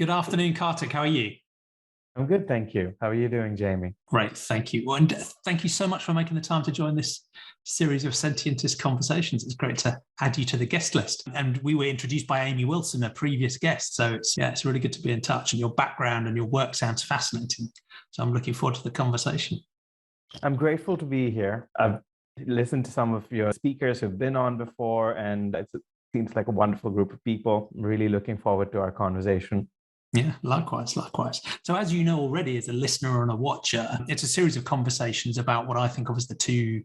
Good afternoon, Karthik. How are you? I'm good, thank you. How are you doing, Jamie? Great, thank you. Well, and thank you so much for making the time to join this series of Sentientist Conversations. It's great to add you to the guest list. And we were introduced by Amy Wilson, a previous guest. So it's really good to be in touch. And your background and your work sounds fascinating. So I'm looking forward to the conversation. I'm grateful to be here. I've listened to some of your speakers who've been on before, and it seems like a wonderful group of people. I'm really looking forward to our conversation. Yeah, likewise. So as you know already, as a listener and a watcher, it's a series of conversations about what I think of as the two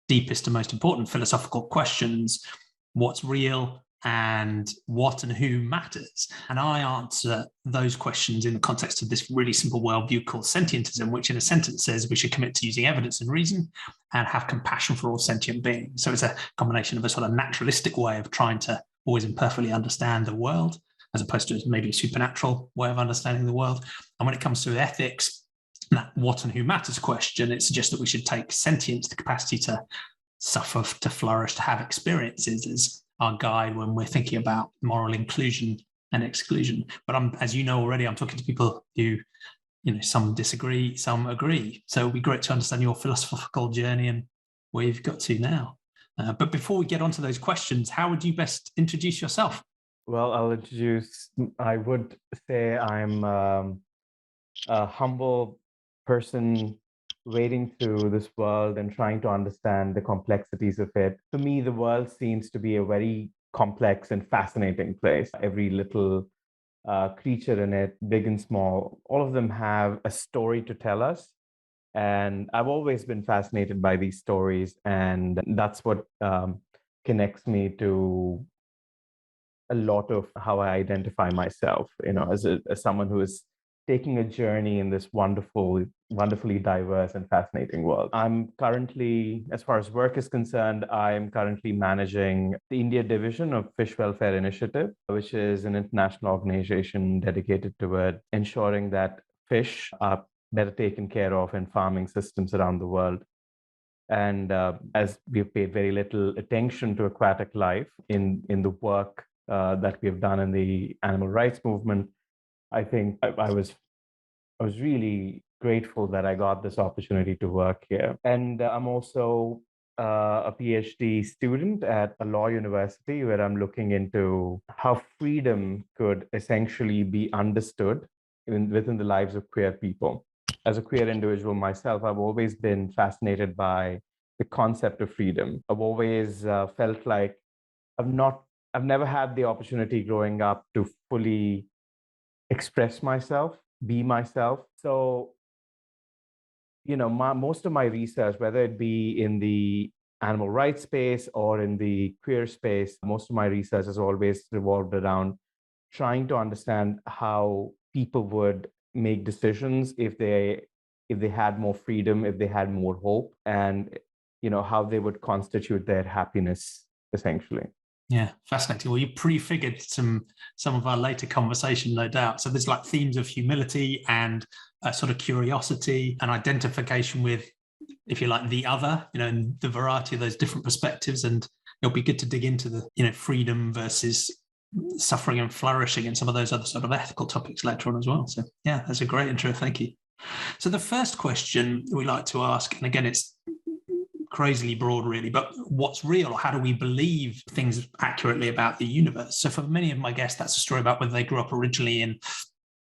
deepest and most important philosophical questions: what's real and what and who matters. And I answer those questions in the context of this really simple worldview called sentientism, which in a sentence says we should commit to using evidence and reason and have compassion for all sentient beings. So it's a combination of a sort of naturalistic way of trying to always imperfectly understand the world, as opposed to maybe a supernatural way of understanding the world. And when it comes to ethics, that what and who matters question, it suggests that we should take sentience, the capacity to suffer, to flourish, to have experiences, as our guide when we're thinking about moral inclusion and exclusion. But as you know already, I'm talking to people who, some disagree, some agree. So it'll be great to understand your philosophical journey and where you've got to now. But before we get onto those questions, how would you best introduce yourself? Well, I would say I'm a humble person wading through this world and trying to understand the complexities of it. To me, the world seems to be a very complex and fascinating place. Every little creature in it, big and small, all of them have a story to tell us. And I've always been fascinated by these stories, and that's what connects me to a lot of how I identify myself, as someone who is taking a journey in this wonderfully diverse and fascinating world. I'm currently, as far as work is concerned, I'm currently managing the India division of Fish Welfare Initiative, which is an international organization dedicated toward ensuring that fish are better taken care of in farming systems around the world. And as we've paid very little attention to aquatic life in the work that we have done in the animal rights movement, I think I was really grateful that I got this opportunity to work here. And I'm also a PhD student at a law university where I'm looking into how freedom could essentially be understood within the lives of queer people. As a queer individual myself, I've always been fascinated by the concept of freedom. I've always felt like I've not, I've never had the opportunity growing up to fully express myself, be myself. So, most of my research, whether it be in the animal rights space or in the queer space, most of my research has always revolved around trying to understand how people would make decisions if they had more freedom, if they had more hope, and how they would constitute their happiness essentially. Yeah, fascinating. Well, you prefigured some of our later conversation, no doubt. So there's like themes of humility and sort of curiosity and identification with, if you like, the other, and the variety of those different perspectives. And it'll be good to dig into the, freedom versus suffering and flourishing and some of those other sort of ethical topics later on as well. So yeah, that's a great intro. Thank you. So the first question we like to ask, and again, it's crazily broad, really, but what's real, or how do we believe things accurately about the universe? So for many of my guests, that's a story about whether they grew up originally in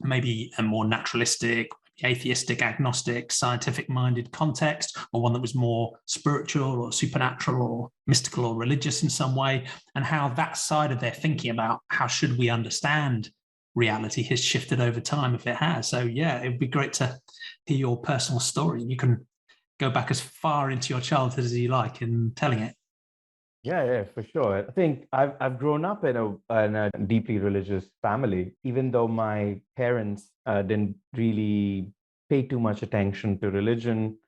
maybe a more naturalistic, atheistic, agnostic, scientific-minded context, or one that was more spiritual or supernatural or mystical or religious in some way, and how that side of their thinking about how should we understand reality has shifted over time, if it has. So yeah, it would be great to hear your personal story. You can go back as far into your childhood as you like in telling it. Yeah, for sure. I think I've grown up in a deeply religious family, even though my parents didn't really pay too much attention to religion.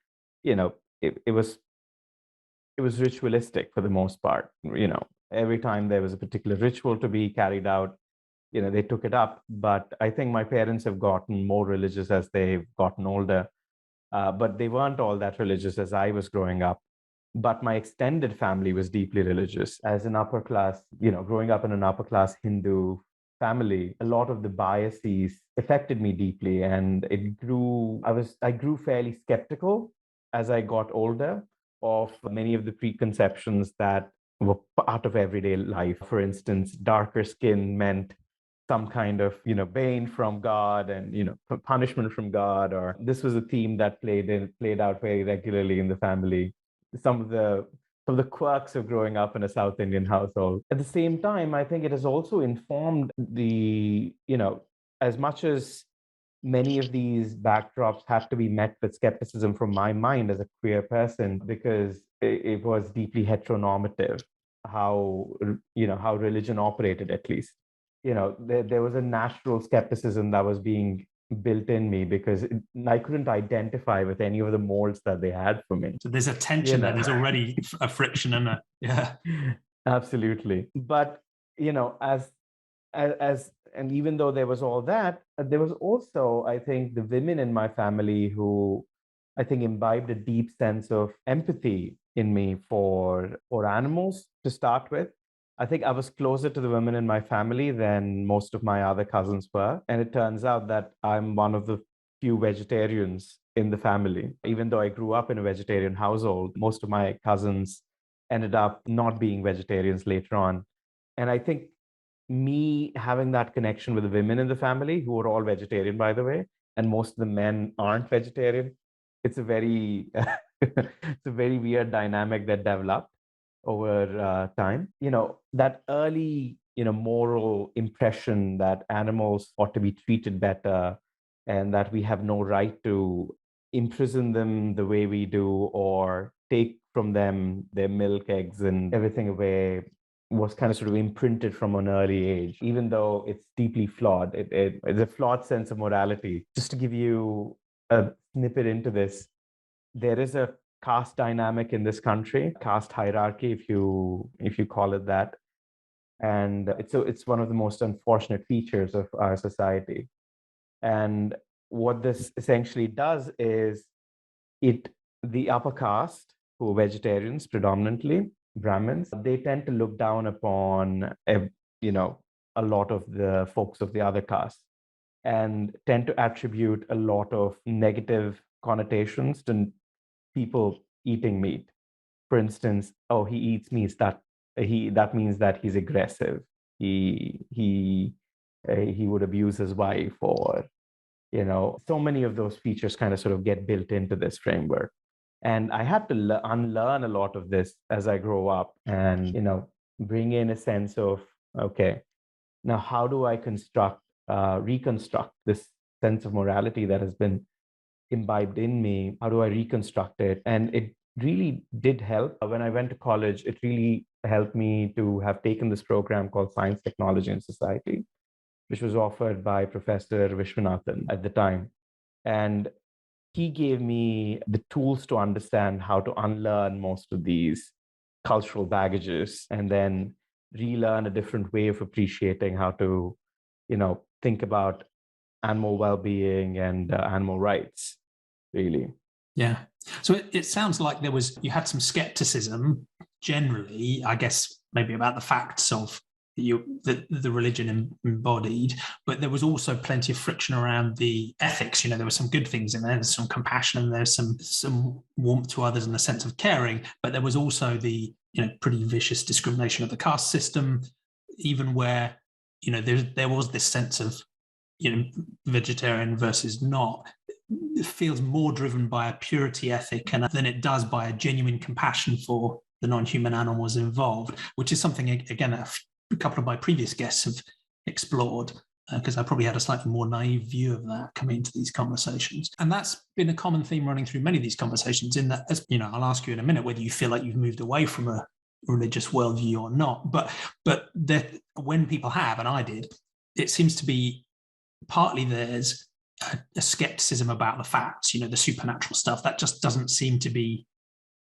You know, it was ritualistic for the most part. Every time there was a particular ritual to be carried out, they took it up. But I think my parents have gotten more religious as they've gotten older. But they weren't all that religious as I was growing up. But my extended family was deeply religious. As an upper class, growing up in an upper class Hindu family, a lot of the biases affected me deeply, and I grew fairly skeptical as I got older of many of the preconceptions that were part of everyday life. For instance, darker skin meant some kind of, bane from God, and, punishment from God. Or this was a theme that played out very regularly in the family. Some of the quirks of growing up in a South Indian household. At the same time, I think it has also informed as much as many of these backdrops had to be met with skepticism from my mind as a queer person, because it was deeply heteronormative, how religion operated, at least. There was a natural skepticism that was being built in me, because I couldn't identify with any of the molds that they had for me. So there's a tension there. There's already a friction in it. Yeah. Absolutely. But, as and even though there was all that, there was also, I think, the women in my family who I think imbibed a deep sense of empathy in me for animals to start with. I think I was closer to the women in my family than most of my other cousins were. And it turns out that I'm one of the few vegetarians in the family. Even though I grew up in a vegetarian household, most of my cousins ended up not being vegetarians later on. And I think me having that connection with the women in the family, who are all vegetarian, by the way, and most of the men aren't vegetarian, it's a very it's a very weird dynamic that developed over time. That early moral impression that animals ought to be treated better, and that we have no right to imprison them the way we do, or take from them their milk, eggs, and everything away, was kind of sort of imprinted from an early age, even though it's deeply flawed. It's a flawed sense of morality. Just to give you a snippet into this, there is a caste dynamic in this country, caste hierarchy, if you call it that. And it's one of the most unfortunate features of our society. And what this essentially does is the upper caste, who are vegetarians predominantly, Brahmins, they tend to look down upon a lot of the folks of the other caste, and tend to attribute a lot of negative connotations to people eating meat. For instance, oh, he eats meat, that means that he's aggressive. He would abuse his wife, or so many of those features kind of sort of get built into this framework. And I had to unlearn a lot of this as I grow up, and bring in a sense of, okay, now how do I reconstruct this sense of morality that has been imbibed in me? How do I reconstruct it? And it really did help. When I went to college, it really helped me to have taken this program called Science, Technology, and Society, which was offered by Professor Vishwanathan at the time. And he gave me the tools to understand how to unlearn most of these cultural baggages, and then relearn a different way of appreciating how to, think about animal well-being and animal rights, really. Yeah. So it sounds like you had some skepticism generally, I guess, maybe about the facts of the religion embodied, but there was also plenty of friction around the ethics. There were some good things in there. There's some compassion, and there's some warmth to others and a sense of caring, but there was also the pretty vicious discrimination of the caste system, even where there was this sense of vegetarian versus not. It feels more driven by a purity ethic than it does by a genuine compassion for the non-human animals involved, which is something, again, a couple of my previous guests have explored, because I probably had a slightly more naive view of that coming into these conversations. And that's been a common theme running through many of these conversations, in that, as I'll ask you in a minute whether you feel like you've moved away from a religious worldview or not. But that when people have, and I did, it seems to be partly there's a skepticism about the facts, the supernatural stuff that just doesn't seem to be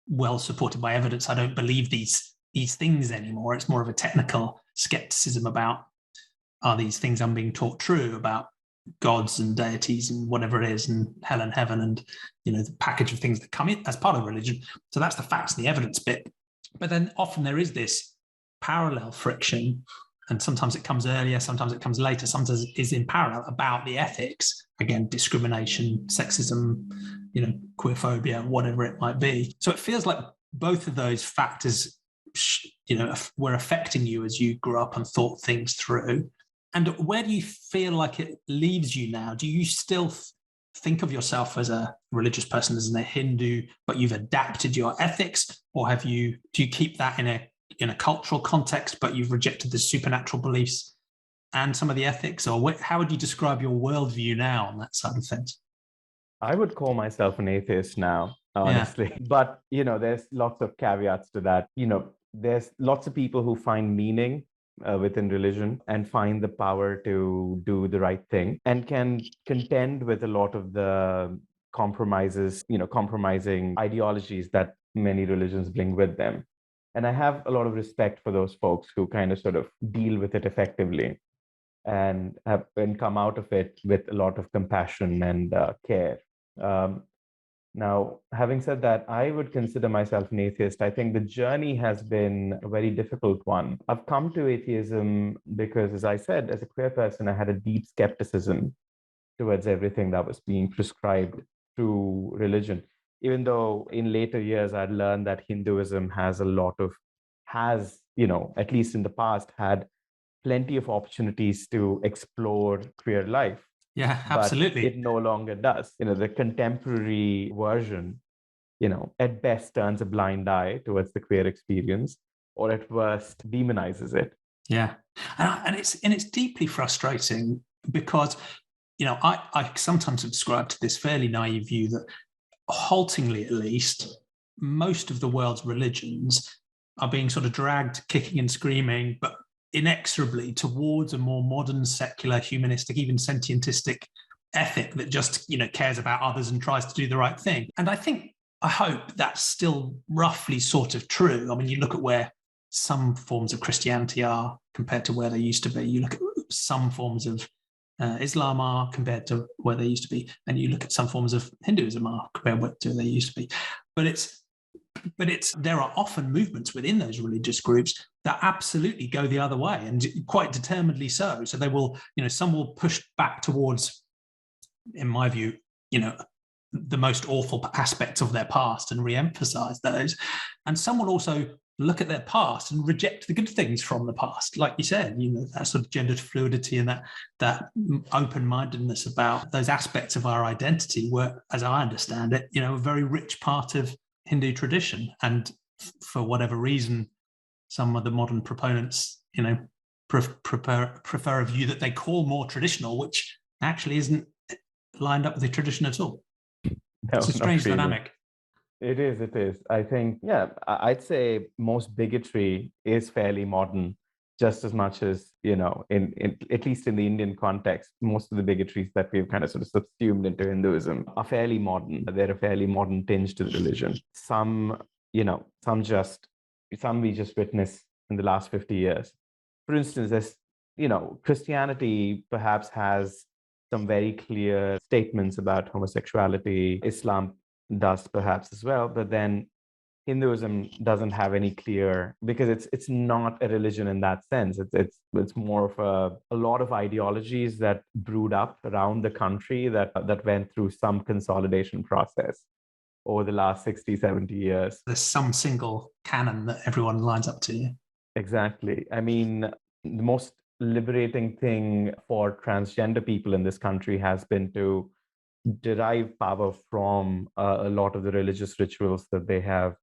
well supported by evidence. I don't believe these things anymore. It's more of a technical skepticism about, are these things I'm being taught true about gods and deities and whatever it is, and hell and heaven, and the package of things that come in as part of religion. So that's the facts and the evidence bit. But then often there is this parallel friction and sometimes it comes earlier, sometimes it comes later, sometimes it is in parallel about the ethics. Again, discrimination, sexism, queerphobia, whatever it might be. So it feels like both of those factors, were affecting you as you grew up and thought things through. And where do you feel like it leaves you now? Do you still think of yourself as a religious person, as a Hindu, but you've adapted your ethics, or do you keep that in a cultural context, but you've rejected the supernatural beliefs and some of the ethics? Or how would you describe your worldview now on that side of things? I would call myself an atheist now, honestly. Yeah. But, there's lots of caveats to that. There's lots of people who find meaning within religion and find the power to do the right thing and can contend with a lot of the compromising ideologies that many religions bring with them. And I have a lot of respect for those folks who kind of sort of deal with it effectively and come out of it with a lot of compassion and care. Now, having said that, I would consider myself an atheist. I think the journey has been a very difficult one. I've come to atheism because, as I said, as a queer person, I had a deep skepticism towards everything that was being prescribed through religion. Even though in later years, I'd learned that Hinduism at least in the past, had plenty of opportunities to explore queer life. Yeah, absolutely. But it no longer does. The contemporary version, at best turns a blind eye towards the queer experience, or at worst demonizes it. Yeah, and it's deeply frustrating because, I sometimes subscribe to this fairly naive view that, haltingly at least, most of the world's religions are being sort of dragged kicking and screaming, but inexorably towards a more modern, secular, humanistic, even sentientistic ethic that just, cares about others and tries to do the right thing. And I hope that's still roughly sort of true. I mean, you look at where some forms of Christianity are compared to where they used to be. You look at some forms of Islam are compared to where they used to be. And you look at some forms of Hinduism are compared to where they used to be. But there are often movements within those religious groups that absolutely go the other way, and quite determinedly so. So they will, some will push back towards, in my view, the most awful aspects of their past and re-emphasize those. And some will also look at their past and reject the good things from the past. Like you said, that sort of gender fluidity and that open-mindedness about those aspects of our identity were, as I understand it, a very rich part of Hindu tradition. And for whatever reason, some of the modern proponents, prefer a view that they call more traditional, which actually isn't lined up with the tradition at all. No, it's a strange dynamic. It is. I think, I'd say most bigotry is fairly modern, just as much as, in at least in the Indian context, most of the bigotries that we've kind of sort of subsumed into Hinduism are fairly modern. They're a fairly modern tinge to the religion. Some we just witnessed in the last 50 years. For instance, there's, Christianity perhaps has some very clear statements about homosexuality. Islam does perhaps as well, but then Hinduism doesn't have any clear, because it's not a religion in that sense. It's more of a lot of ideologies that brewed up around the country that went through some consolidation process over the last 60, 70 years. There's some single canon that everyone lines up to. Exactly. I mean, the most liberating thing for transgender people in this country has been to derive power from a lot of the religious rituals that they have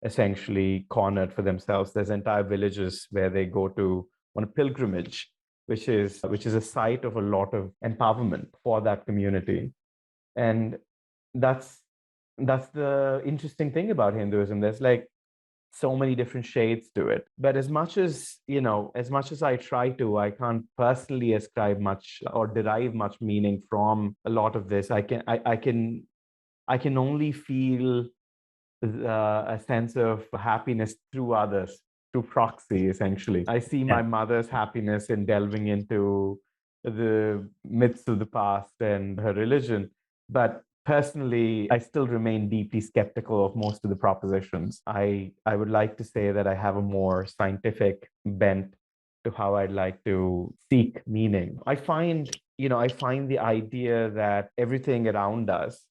essentially cornered for themselves. There's entire villages where they go to on a pilgrimage, which is a site of a lot of empowerment for that community. And that's the interesting thing about Hinduism. There's like so many different shades to it. But as much as I try to, I can't personally ascribe much or derive much meaning from a lot of this. I can only feel a sense of happiness through others, through proxy, essentially. I see my mother's happiness in delving into the myths of the past and her religion. But personally, I still remain deeply skeptical of most of the propositions. I would like to say that I have a more scientific bent to how I'd like to seek meaning. I find the idea that everything around us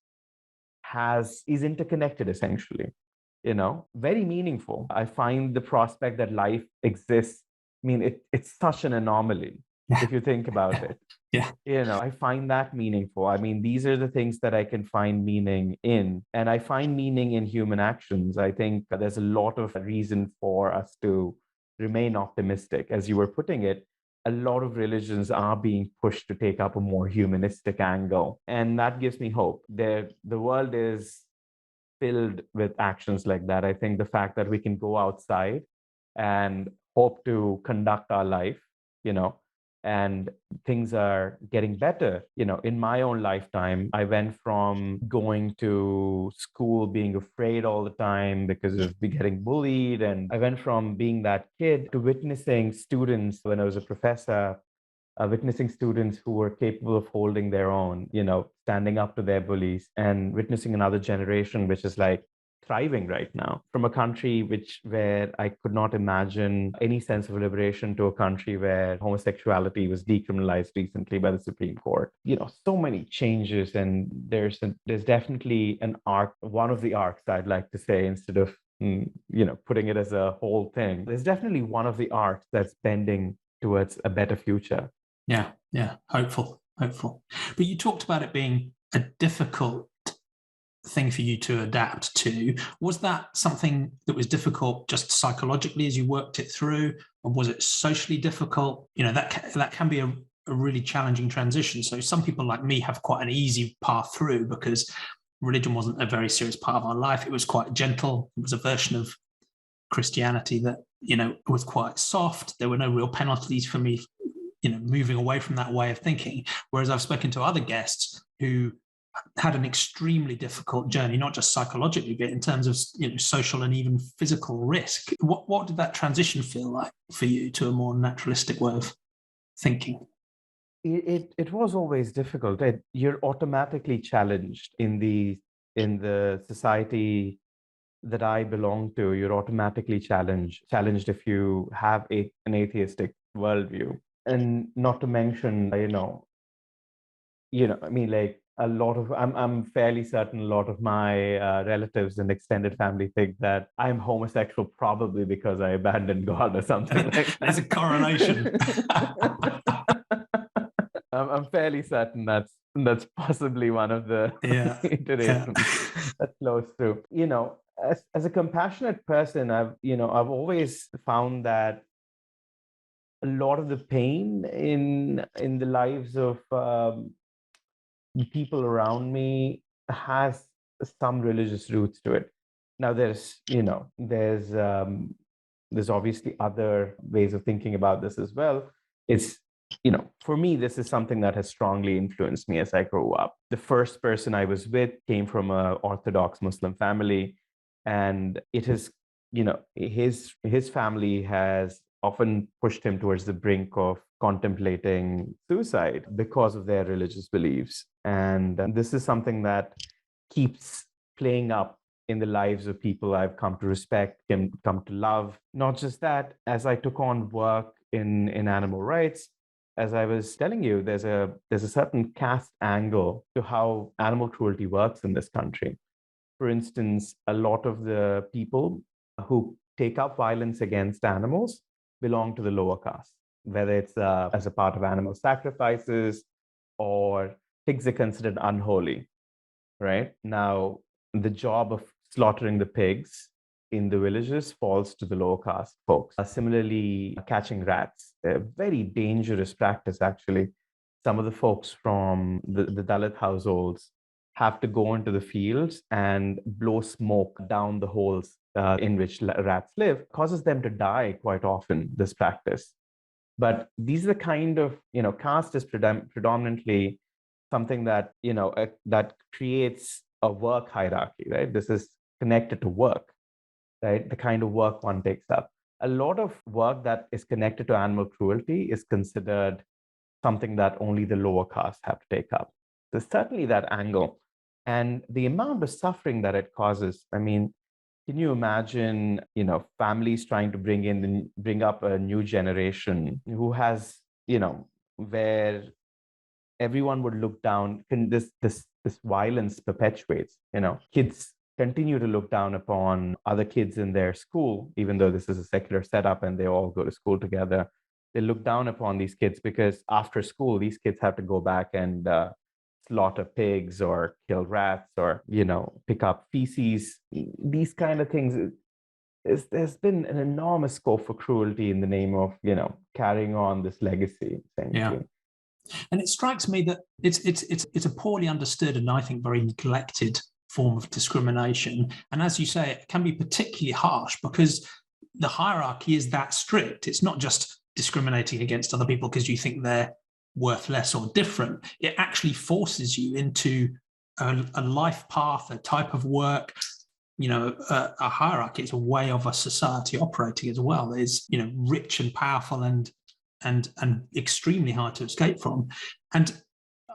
is interconnected essentially, very meaningful. I find the prospect that life exists, I mean, it's such an anomaly if you think about it. Yeah. I find that meaningful. I mean, these are the things that I can find meaning in. And I find meaning in human actions. I think there's a lot of reason for us to remain optimistic. As you were putting it, a lot of religions are being pushed to take up a more humanistic angle. And that gives me hope. The world is filled with actions like that. I think the fact that we can go outside and hope to conduct our life, and things are getting better. In my own lifetime, I went from going to school being afraid all the time because of getting bullied. And I went from being that kid to witnessing students when I was a professor, witnessing students who were capable of holding their own, standing up to their bullies, and witnessing another generation which is like thriving right now, from a country where I could not imagine any sense of liberation, to a country where homosexuality was decriminalized recently by the Supreme Court. So many changes, and there's definitely an arc, one of the arcs I'd like to say, instead of putting it as a whole thing. There's definitely one of the arcs that's bending towards a better future. Yeah, hopeful. But you talked about it being a difficult thing for you to adapt to. Was that something that was difficult just psychologically as you worked it through, or was it socially difficult? That can be a really challenging transition. So some people like me have quite an easy path through because religion wasn't a very serious part of our life. It was quite gentle. It was a version of Christianity that was quite soft. There were no real penalties for me moving away from that way of thinking. Whereas I've spoken to other guests who had an extremely difficult journey, not just psychologically, but in terms of social and even physical risk. What did that transition feel like for you to a more naturalistic way of thinking? It was always difficult. You're automatically challenged in the society that I belong to. You're automatically challenged if you have an atheistic worldview. And not to mention, I mean, like I'm fairly certain a lot of my relatives and extended family think that I'm homosexual probably because I abandoned God or something like that. There's a correlation. I'm fairly certain that's possibly one of the iterations that flows through. As a compassionate person, I've always found that a lot of the pain in the lives of people around me has some religious roots to it. Now there's obviously other ways of thinking about this as well. It's for me, this is something that has strongly influenced me as I grew up. The first person I was with came from an Orthodox Muslim family, and it has his family has often pushed him towards the brink of contemplating suicide because of their religious beliefs. And this is something that keeps playing up in the lives of people I've come to respect and come to love. Not just that, as I took on work in animal rights, as I was telling you, there's a certain caste angle to how animal cruelty works in this country. For instance, a lot of the people who take up violence against animals belong to the lower caste, whether it's as a part of animal sacrifices, or pigs are considered unholy, right? Now, the job of slaughtering the pigs in the villages falls to the lower caste folks. Similarly, catching rats, a very dangerous practice, actually. Some of the folks from the Dalit households have to go into the fields and blow smoke down the holes in which rats live. Causes them to die quite often, this practice. But these are the kind of, caste is predominantly something that, that creates a work hierarchy, right? This is connected to work, right? The kind of work one takes up. A lot of work that is connected to animal cruelty is considered something that only the lower caste have to take up. There's certainly that angle. And the amount of suffering that it causes, I mean, can you imagine, families trying to bring up a new generation who has, where everyone would look down, this violence perpetuates, kids continue to look down upon other kids in their school, even though this is a secular setup and they all go to school together. They look down upon these kids because after school, these kids have to go back and slaughter pigs or kill rats or, pick up feces, these kind of things. There's been an enormous scope for cruelty in the name of, carrying on this legacy, essentially. Yeah. And it strikes me that it's a poorly understood and I think very neglected form of discrimination. And as you say, it can be particularly harsh because the hierarchy is that strict. It's not just discriminating against other people because you think they're worth less or different. It actually forces you into a life path, a type of work, a hierarchy. It's a way of a society operating as well. It's, rich and powerful and extremely hard to escape from. And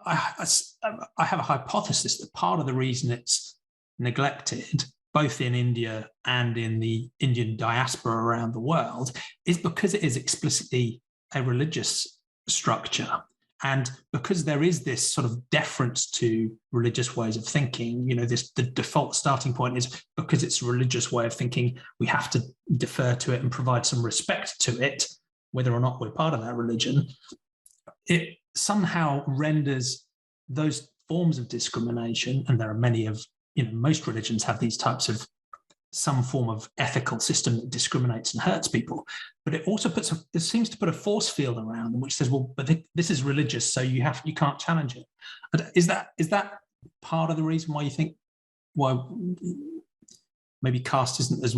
I have a hypothesis that part of the reason it's neglected, both in India and in the Indian diaspora around the world, is because it is explicitly a religious structure. And because there is this sort of deference to religious ways of thinking, the default starting point is because it's a religious way of thinking, we have to defer to it and provide some respect to it, whether or not we're part of that religion. It somehow renders those forms of discrimination, and there are many of, most religions have these types of some form of ethical system that discriminates and hurts people, but it also it seems to put a force field around them which says, well, but this is religious, so you can't challenge it. But is that part of the reason why you think why maybe caste isn't as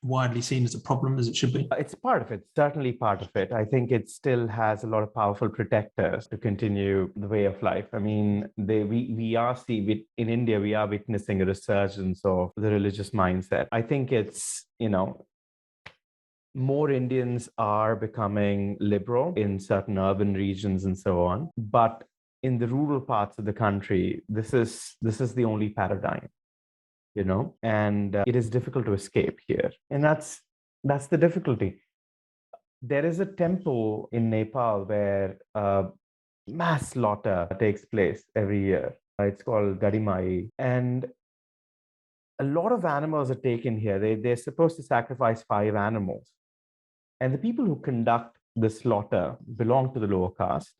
widely seen as a problem as it should be? It's part of it, certainly part of it. I think it still has a lot of powerful protectors to continue the way of life. I mean, in India, we are witnessing a resurgence of the religious mindset. I think it's, more Indians are becoming liberal in certain urban regions and so on. But in the rural parts of the country, this is the only paradigm. And it is difficult to escape here. And that's the difficulty. There is a temple in Nepal where mass slaughter takes place every year. It's called Gadimai. And a lot of animals are taken here. They're supposed to sacrifice 5 animals. And the people who conduct the slaughter belong to the lower caste.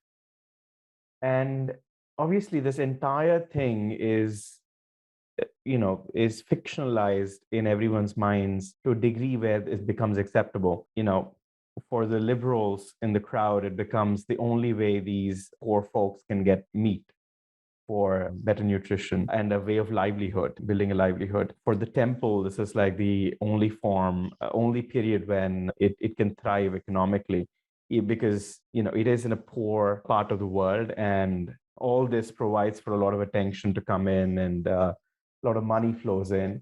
And obviously, this entire thing is fictionalized in everyone's minds to a degree where it becomes acceptable. For the liberals in the crowd, it becomes the only way these poor folks can get meat for better nutrition and a way of livelihood, building a livelihood. For the temple, this is like the only period when it can thrive economically, because, it is in a poor part of the world, and all this provides for a lot of attention to come in, and a lot of money flows in.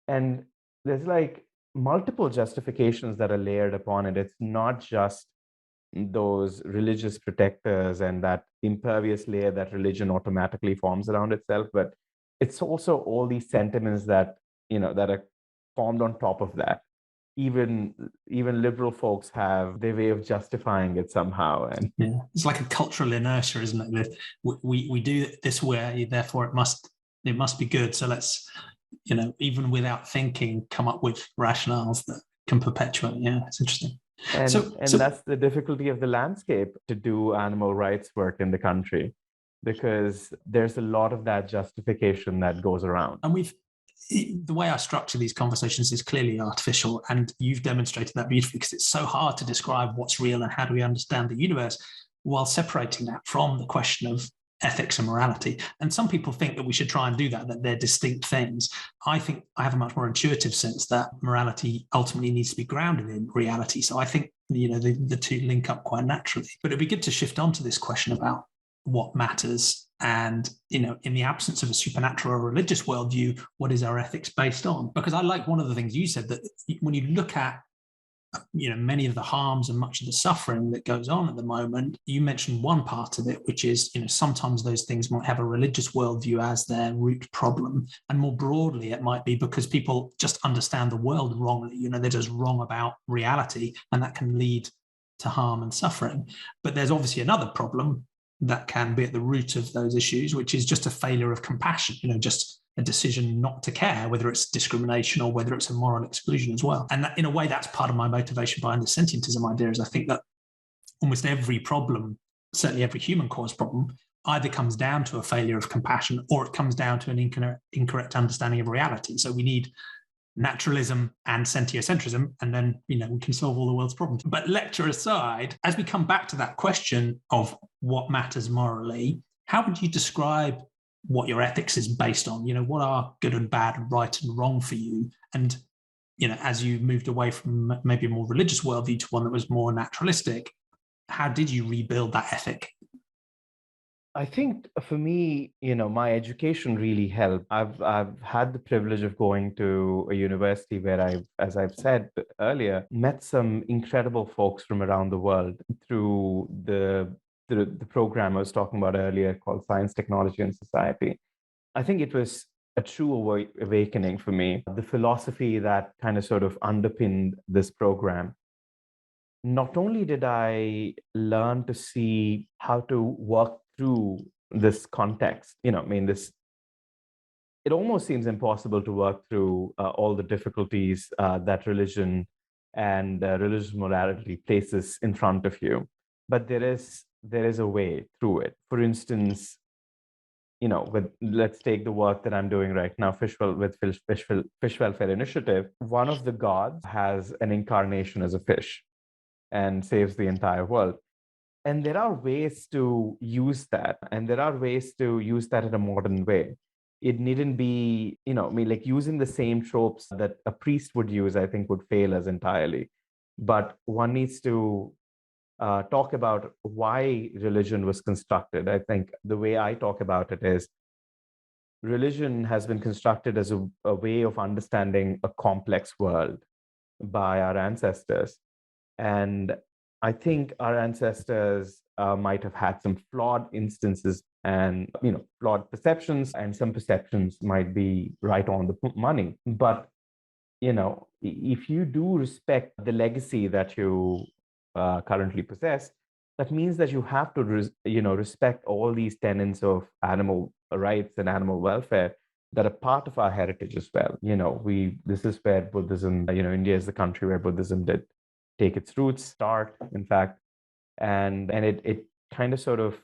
And there's like multiple justifications that are layered upon it. It's not just those religious protectors and that impervious layer that religion automatically forms around itself, but it's also all these sentiments that, that are formed on top of that. Even liberal folks have their way of justifying it somehow. And yeah, it's like a cultural inertia, isn't it? We do it this way, therefore it must be good. So let's, even without thinking, come up with rationales that can perpetuate. Yeah, it's interesting. And that's the difficulty of the landscape to do animal rights work in the country, because there's a lot of that justification that goes around. And the way I structure these conversations is clearly artificial, and you've demonstrated that beautifully, because it's so hard to describe what's real and how do we understand the universe while separating that from the question of ethics and morality. And some people think that we should try and do that they're distinct things. I think I have a much more intuitive sense that morality ultimately needs to be grounded in reality. So I think, the two link up quite naturally. But it'd be good to shift on to this question about what matters. And, in the absence of a supernatural or religious worldview, what is our ethics based on? Because I like one of the things you said, that when you look at many of the harms and much of the suffering that goes on at the moment. You mentioned one part of it, which is, sometimes those things might have a religious worldview as their root problem. And more broadly, it might be because people just understand the world wrongly. They're just wrong about reality, and that can lead to harm and suffering. But there's obviously another problem that can be at the root of those issues, which is just a failure of compassion, just a decision not to care, whether it's discrimination or whether it's a moral exclusion as well. And that, in a way, that's part of my motivation behind the sentientism idea, is I think that almost every problem, certainly every human caused problem, either comes down to a failure of compassion or it comes down to an incorrect understanding of reality. So we need naturalism and sentiocentrism, and then we can solve all the world's problems. But lecture aside, as we come back to that question of what matters morally, how would you describe what your ethics is based on? What are good and bad, right and wrong for you? And as you moved away from maybe a more religious worldview to one that was more naturalistic, how did you rebuild that ethic? I think for me, my education really helped. I've had the privilege of going to a university where as I've said earlier, met some incredible folks from around the world through the program I was talking about earlier called Science, Technology, and Society. I think it was a true awakening for me. The philosophy that kind of sort of underpinned this program. Not only did I learn to see how to work through this context, it almost seems impossible to work through all the difficulties that religion and religious morality places in front of you. But there is a way through it. For instance, let's take the work that I'm doing right now, Fish Welfare Initiative. One of the gods has an incarnation as a fish and saves the entire world. And there are ways to use that. And there are ways to use that in a modern way. It needn't be, like using the same tropes that a priest would use, I think would fail us entirely. But one needs to talk about why religion was constructed. I think the way I talk about it is religion has been constructed as a way of understanding a complex world by our ancestors. And I think our ancestors might have had some flawed instances and, flawed perceptions, and some perceptions might be right on the money. But, if you do respect the legacy that you currently possess, that means that you have to, respect all these tenets of animal rights and animal welfare that are part of our heritage as well. This is where Buddhism, India is the country where Buddhism did take its roots, start, in fact, and it kind of sort of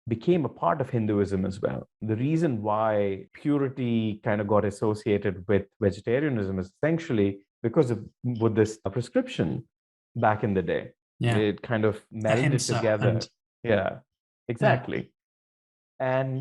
became a part of Hinduism as well. The reason why purity kind of got associated with vegetarianism is essentially because of Buddhist prescription back in the day. Yeah. It kind of melded together. Yeah, exactly. Yeah.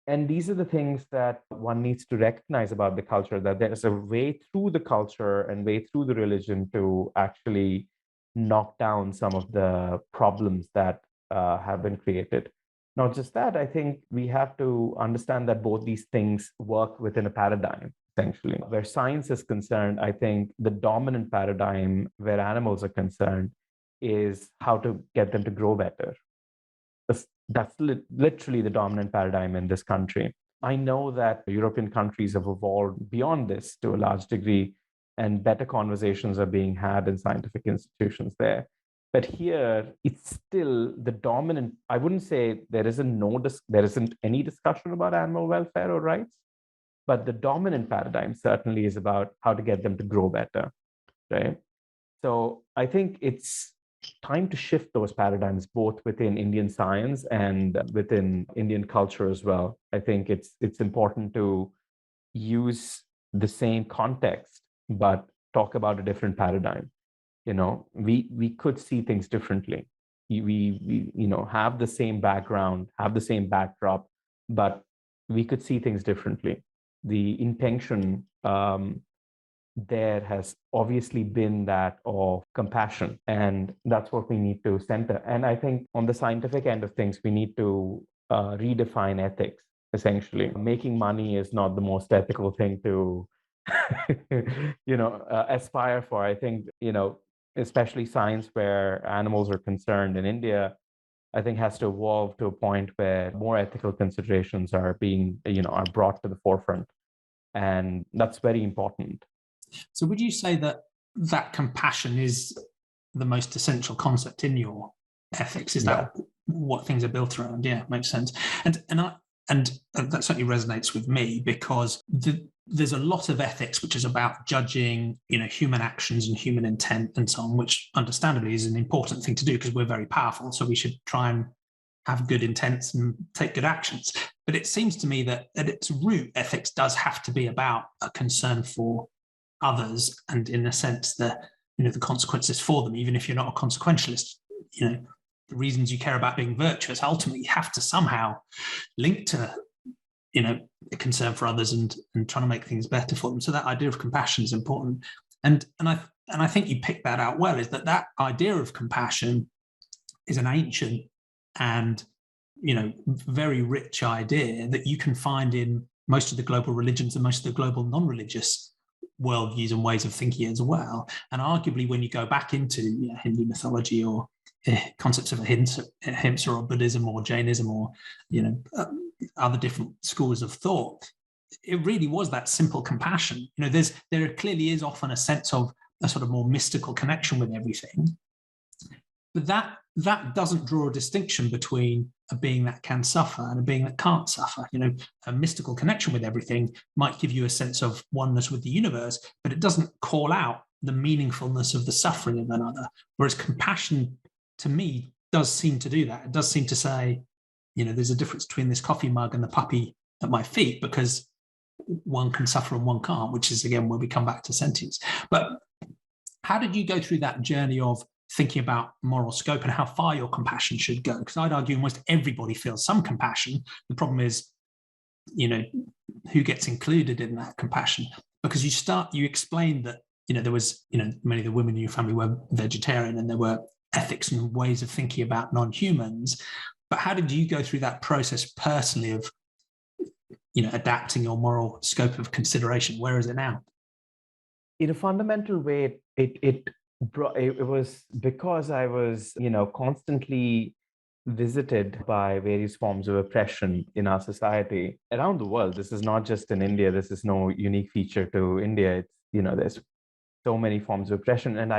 And these are the things that one needs to recognize about the culture, that there's a way through the culture and way through the religion to actually knock down some of the problems that have been created. Not just that, I think we have to understand that both these things work within a paradigm, essentially. Where science is concerned, I think the dominant paradigm where animals are concerned is how to get them to grow better. That's literally the dominant paradigm in this country. I know that European countries have evolved beyond this to a large degree, and better conversations are being had in scientific institutions there. But here, it's still the dominant. I wouldn't say there isn't any discussion about animal welfare or rights, but the dominant paradigm certainly is about how to get them to grow better, right? So I think it's time to shift those paradigms, both within Indian science and within Indian culture as well. I think it's important to use the same context, but talk about a different paradigm. We could see things differently. We have the same background, have the same backdrop, but we could see things differently. The intention there has obviously been that of compassion, and that's what we need to center. And I think on the scientific end of things, we need to redefine ethics. Essentially, making money is not the most ethical thing to aspire for. I think, especially science where animals are concerned in India, I think has to evolve to a point where more ethical considerations are being, are brought to the forefront. And that's very important. So would you say that compassion is the most essential concept in your ethics? Is that what things are built around? Yeah, makes sense. And that certainly resonates with me, because there's a lot of ethics which is about judging, human actions and human intent and so on, which understandably is an important thing to do because we're very powerful. So we should try and have good intents and take good actions. But it seems to me that at its root, ethics does have to be about a concern for others, and in a sense, the consequences for them. Even if you're not a consequentialist, the reasons you care about being virtuous ultimately have to somehow link to a concern for others and trying to make things better for them. So that idea of compassion is important. And I think you picked that out well, is that idea of compassion is an ancient and very rich idea that you can find in most of the global religions and most of the global non-religious worldviews and ways of thinking as well. And arguably, when you go back into Hindu mythology or concepts of ahimsa or Buddhism or Jainism or other different schools of thought, it really was that simple compassion. There clearly is often a sense of a sort of more mystical connection with everything, but that doesn't draw a distinction between a being that can suffer and a being that can't suffer. A mystical connection with everything might give you a sense of oneness with the universe, but it doesn't call out the meaningfulness of the suffering of another. Whereas compassion, to me, does seem to do that. It does seem to say, there's a difference between this coffee mug and the puppy at my feet, because one can suffer and one can't, which is, again, where we come back to sentience. But how did you go through that journey of thinking about moral scope and how far your compassion should go? Because I'd argue almost everybody feels some compassion. The problem is, who gets included in that compassion? Because you explained that, there was, many of the women in your family were vegetarian and there were ethics and ways of thinking about non-humans. But how did you go through that process personally of, adapting your moral scope of consideration? Where is it now? In a fundamental way, it was because I was, constantly visited by various forms of oppression in our society around the world. This is not just in India. This is no unique feature to India. It's, there's so many forms of oppression. And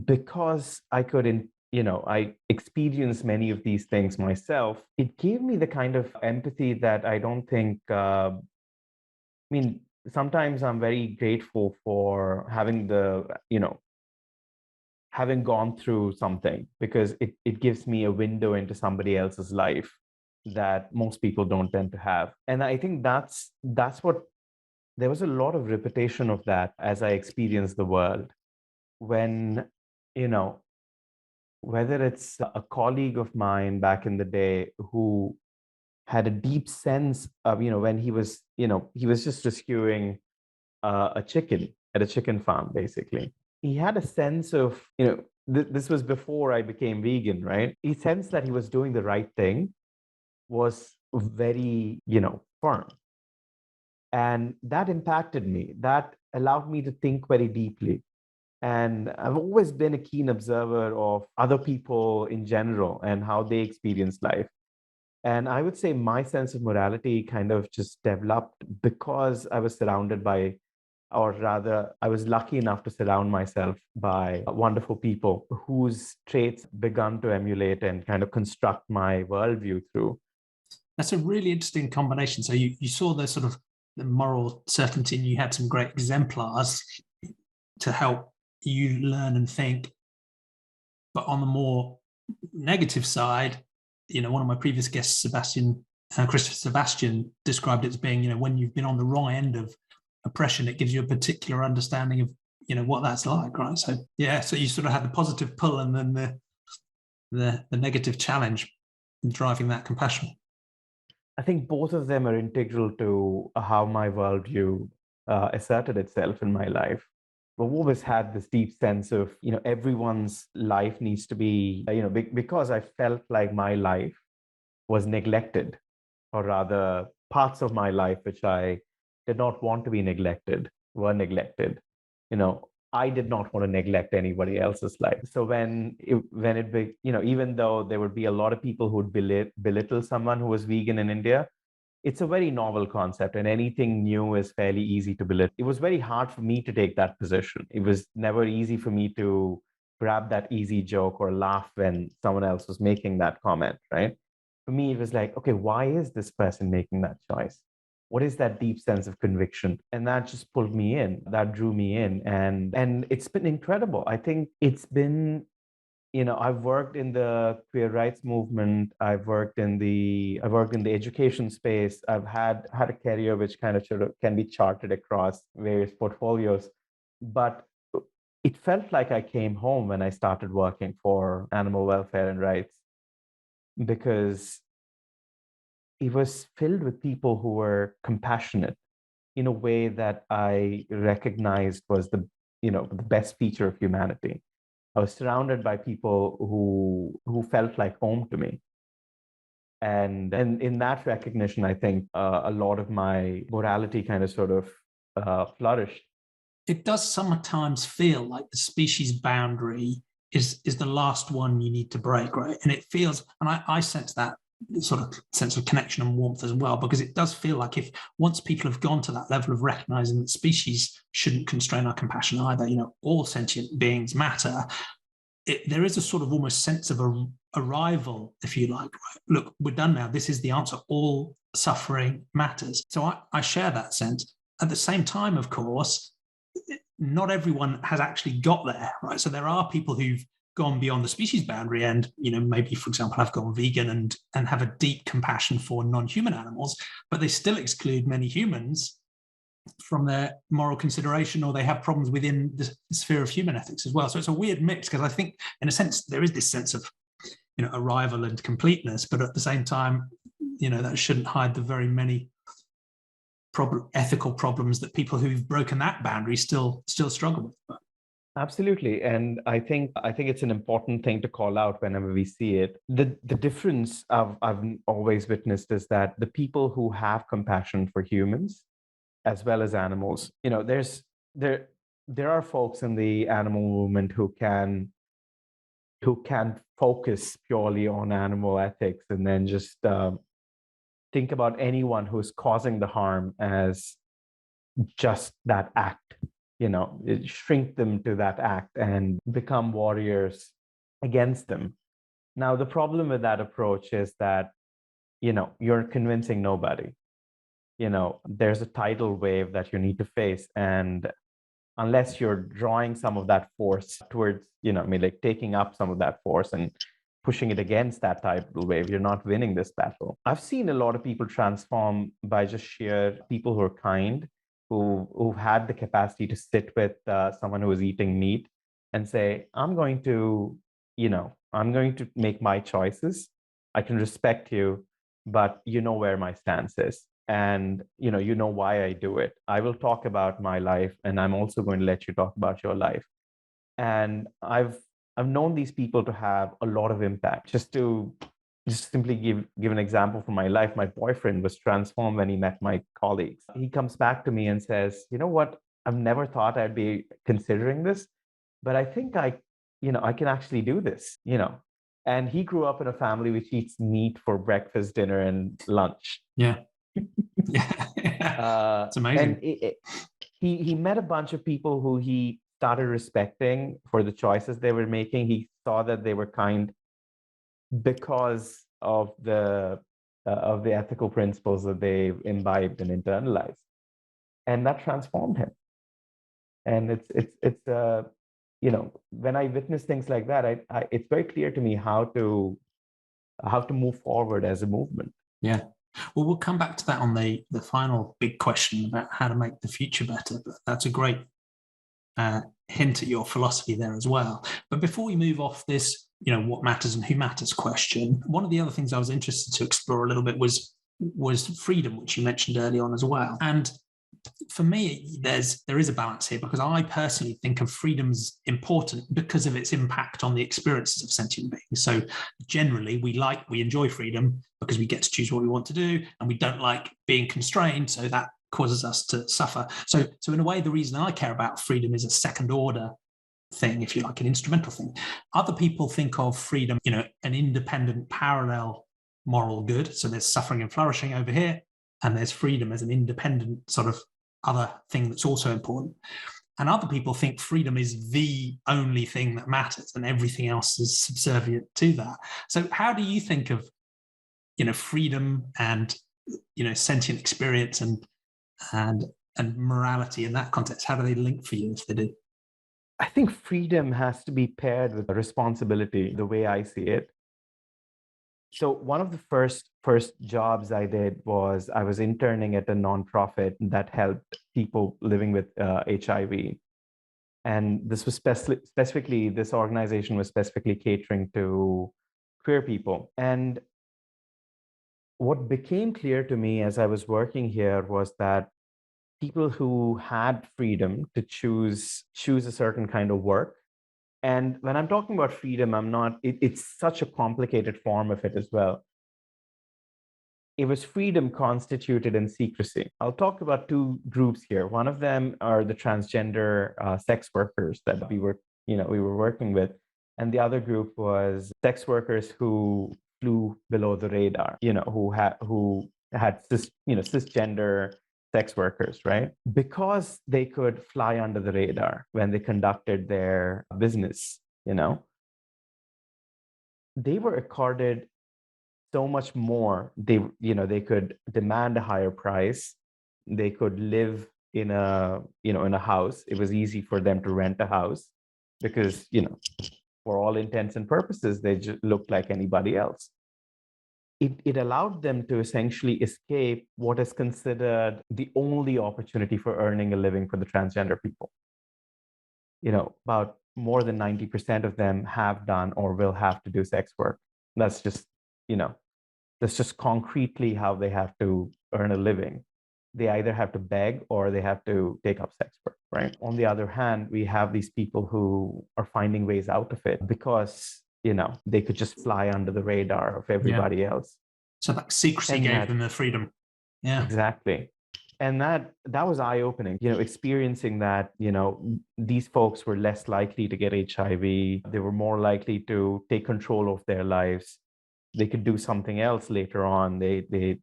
because I could, I experienced many of these things myself, it gave me the kind of empathy that I don't think, sometimes I'm very grateful for having having gone through something, because it gives me a window into somebody else's life that most people don't tend to have. And I think that's what, there was a lot of repetition of that as I experienced the world. When, whether it's a colleague of mine back in the day who had a deep sense of, when he was just rescuing a chicken at a chicken farm, basically. He had a sense of, this was before I became vegan, right? He sensed that he was doing the right thing, was very, firm. And that impacted me. That allowed me to think very deeply. And I've always been a keen observer of other people in general and how they experience life. And I would say my sense of morality kind of just developed because I was surrounded by, or rather, I was lucky enough to surround myself by wonderful people whose traits begun to emulate and kind of construct my worldview through. That's a really interesting combination. So you saw the sort of the moral certainty, and you had some great exemplars to help you learn and think. But on the more negative side, one of my previous guests, Christopher Sebastian, described it as being, when you've been on the wrong end of oppression, it gives you a particular understanding of, what that's like, right? So so you sort of had the positive pull and then the negative challenge in driving that compassion. I think both of them are integral to how my worldview asserted itself in my life. I've always had this deep sense of, everyone's life needs to be, because I felt like my life was neglected, or rather parts of my life which I did not want to be neglected, were neglected. I did not want to neglect anybody else's life. So even though there would be a lot of people who would belittle someone who was vegan in India, it's a very novel concept, and anything new is fairly easy to belittle. It was very hard for me to take that position. It was never easy for me to grab that easy joke or laugh when someone else was making that comment, right? For me, it was like, okay, why is this person making that choice? What is that deep sense of conviction? And that just pulled me in, that drew me in. And it's been incredible. I think it's been, I've worked in the queer rights movement. I've worked in the education space. I've had a career which kind of sort of can be charted across various portfolios. But it felt like I came home when I started working for animal welfare and rights, because it was filled with people who were compassionate in a way that I recognized was the best feature of humanity. I was surrounded by people who felt like home to me. And in that recognition, I think a lot of my morality kind of sort of flourished. It does sometimes feel like the species boundary is the last one you need to break, right? And it feels, and I sense that sort of sense of connection and warmth as well, because it does feel like if once people have gone to that level of recognizing that species shouldn't constrain our compassion either, all sentient beings matter, there is a sort of almost sense of arrival, if you like. Right? Look, we're done now. This is the answer. All suffering matters. So I share that sense. At the same time, of course, not everyone has actually got there, right? So there are people who've gone beyond the species boundary and, maybe, for example, have gone vegan and have a deep compassion for non-human animals, but they still exclude many humans from their moral consideration, or they have problems within the sphere of human ethics as well. So it's a weird mix, because I think, in a sense, there is this sense of, arrival and completeness, but at the same time, that shouldn't hide the very many ethical problems that people who've broken that boundary still struggle with. Absolutely. And I think it's an important thing to call out whenever we see it. The difference I've always witnessed is that the people who have compassion for humans as well as animals, there are folks in the animal movement who can focus purely on animal ethics and then just think about anyone who's causing the harm as just that act, shrink them to that act and become warriors against them. Now, the problem with that approach is that, you're convincing nobody. There's a tidal wave that you need to face. And unless you're drawing some of that force towards, taking up some of that force and pushing it against that tidal wave, you're not winning this battle. I've seen a lot of people transform by just sheer people who are kind, who've had the capacity to sit with someone who is eating meat and say, I'm going to make my choices. I can respect you, but where my stance is. And why I do it. I will talk about my life, and I'm also going to let you talk about your life. And I've known these people to have a lot of impact. Just simply give an example from my life, my boyfriend was transformed when he met my colleagues. He comes back to me and says, you know what? I've never thought I'd be considering this, but I think I can actually do this. And he grew up in a family which eats meat for breakfast, dinner, and lunch. Yeah. Yeah, it's amazing. And he met a bunch of people who he started respecting for the choices they were making. He saw that they were kind because of the ethical principles that they imbibed and internalized, and that transformed him. And it's when I witness things like that, it's very clear to me how to move forward as a movement. Yeah. Well, we'll come back to that on the final big question about how to make the future better. But that's a great hint at your philosophy there as well. But before we move off this, what matters and who matters question, one of the other things I was interested to explore a little bit was freedom, which you mentioned early on as well. And for me, there is a balance here, because I personally think of freedom as important because of its impact on the experiences of sentient beings. So generally, we enjoy freedom because we get to choose what we want to do, and we don't like being constrained. So that causes us to suffer. So in a way, the reason I care about freedom is a second order thing, if you like, an instrumental thing. Other people think of freedom, an independent, parallel moral good. So there's suffering and flourishing over here, and there's freedom as an independent sort of other thing that's also important. And other people think freedom is the only thing that matters and everything else is subservient to that. So how do you think of, freedom and, sentient experience and morality in that context? How do they link for you if they do? I think freedom has to be paired with responsibility, the way I see it. So one of the first jobs I did was I was interning at a nonprofit that helped people living with HIV. And this was specifically, this organization was specifically catering to queer people. And what became clear to me as I was working here was that people who had freedom to choose a certain kind of work. And when I'm talking about freedom, it's such a complicated form of it as well. It was freedom constituted in secrecy. I'll talk about two groups here. One of them are the transgender sex workers that we were working with. And the other group was sex workers who flew below the radar, who had cisgender sex workers, right? Because they could fly under the radar when they conducted their business, they were accorded so much more. They could demand a higher price. They could live in a house. It was easy for them to rent a house because, for all intents and purposes, they just looked like anybody else. It allowed them to essentially escape what is considered the only opportunity for earning a living for the transgender people. About more than 90% of them have done or will have to do sex work. That's just concretely how they have to earn a living. They either have to beg or they have to take up sex work, right? On the other hand, we have these people who are finding ways out of it because they could just fly under the radar of everybody else. So that secrecy gave them the freedom. Yeah, exactly. And that was eye-opening, experiencing that, these folks were less likely to get HIV. They were more likely to take control of their lives. They could do something else later on. They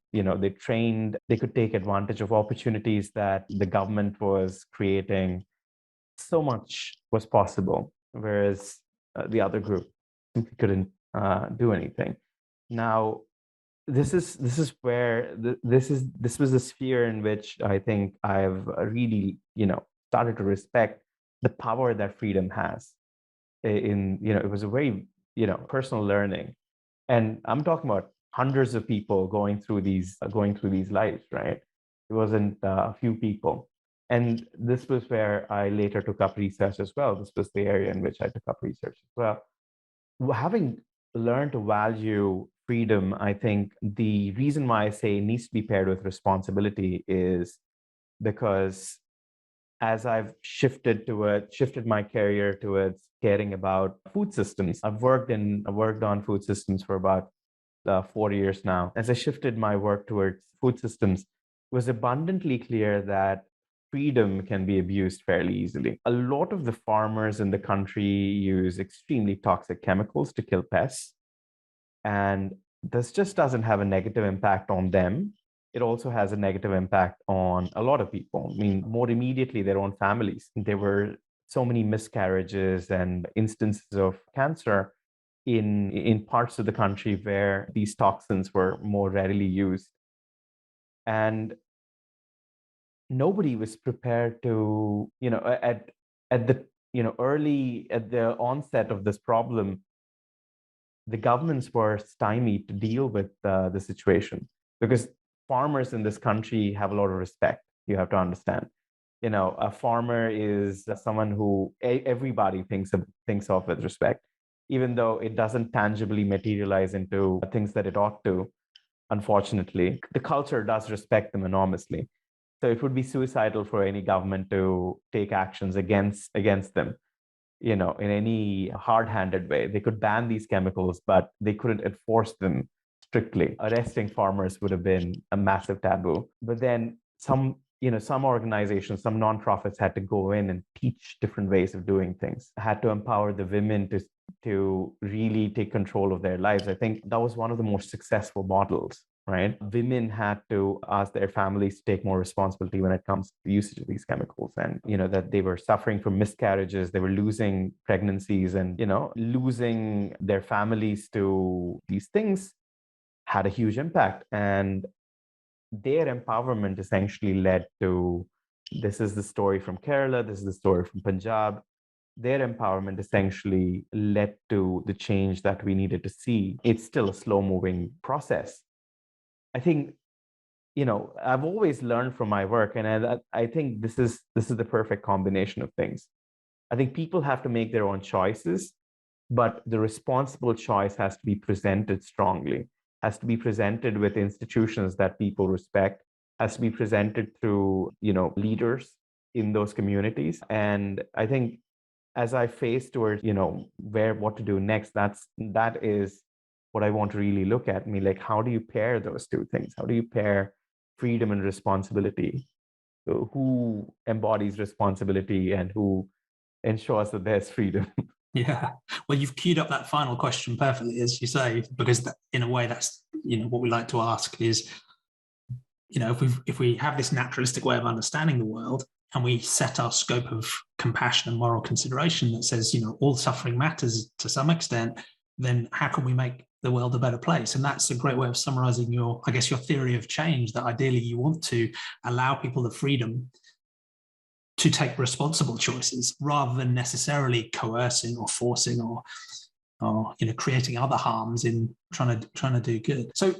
trained, they could take advantage of opportunities that the government was creating. So much was possible, whereas the other group simply couldn't do anything. Now, this was a sphere in which I think I've really, started to respect the power that freedom has. It was a very, personal learning. And I'm talking about hundreds of people going through these lives, right? It wasn't a few people. And this was where I later took up research as well. This was the area in which I took up research as well. Having learned to value freedom, I think the reason why I say it needs to be paired with responsibility is because as I've shifted my career towards caring about food systems, I've worked on food systems for about 4 years now. As I shifted my work towards food systems, it was abundantly clear that freedom can be abused fairly easily. A lot of the farmers in the country use extremely toxic chemicals to kill pests. And this just doesn't have a negative impact on them. It also has a negative impact on a lot of people. I mean, more immediately, their own families. There were so many miscarriages and instances of cancer in parts of the country where these toxins were more readily used. And nobody was prepared to, at the onset of this problem, the governments were stymied to deal with the situation because farmers in this country have a lot of respect. You have to understand, a farmer is someone who everybody thinks of with respect, even though it doesn't tangibly materialize into things that it ought to. Unfortunately, the culture does respect them enormously. So it would be suicidal for any government to take actions against them, in any hard-handed way. They could ban these chemicals, but they couldn't enforce them strictly. Arresting farmers would have been a massive taboo. But then some some organizations, some nonprofits had to go in and teach different ways of doing things, had to empower the women to really take control of their lives. I think that was one of the more successful models, right? Women had to ask their families to take more responsibility when it comes to the usage of these chemicals, and that they were suffering from miscarriages, they were losing pregnancies, and losing their families to these things had a huge impact. And their empowerment essentially led to, this is the story from Kerala, this is the story from Punjab, their empowerment essentially led to the change that we needed to see. It's still a slow moving process. I think, I've always learned from my work, and I think this is the perfect combination of things. I think people have to make their own choices, but the responsible choice has to be presented strongly, has to be presented with institutions that people respect, has to be presented through, leaders in those communities. And I think as I face towards, what to do next, that is what I want to really look at. Like, how do you pair those two things? How do you pair freedom and responsibility? So who embodies responsibility and who ensures that there's freedom? Yeah. Well, you've queued up that final question perfectly, as you say, because in a way that's, what we like to ask is, if we have this naturalistic way of understanding the world and we set our scope of compassion and moral consideration that says, all suffering matters to some extent, then how can we make the world a better place? And that's a great way of summarizing your theory of change, that ideally you want to allow people the freedom to take responsible choices rather than necessarily coercing or forcing or creating other harms in trying to do good. So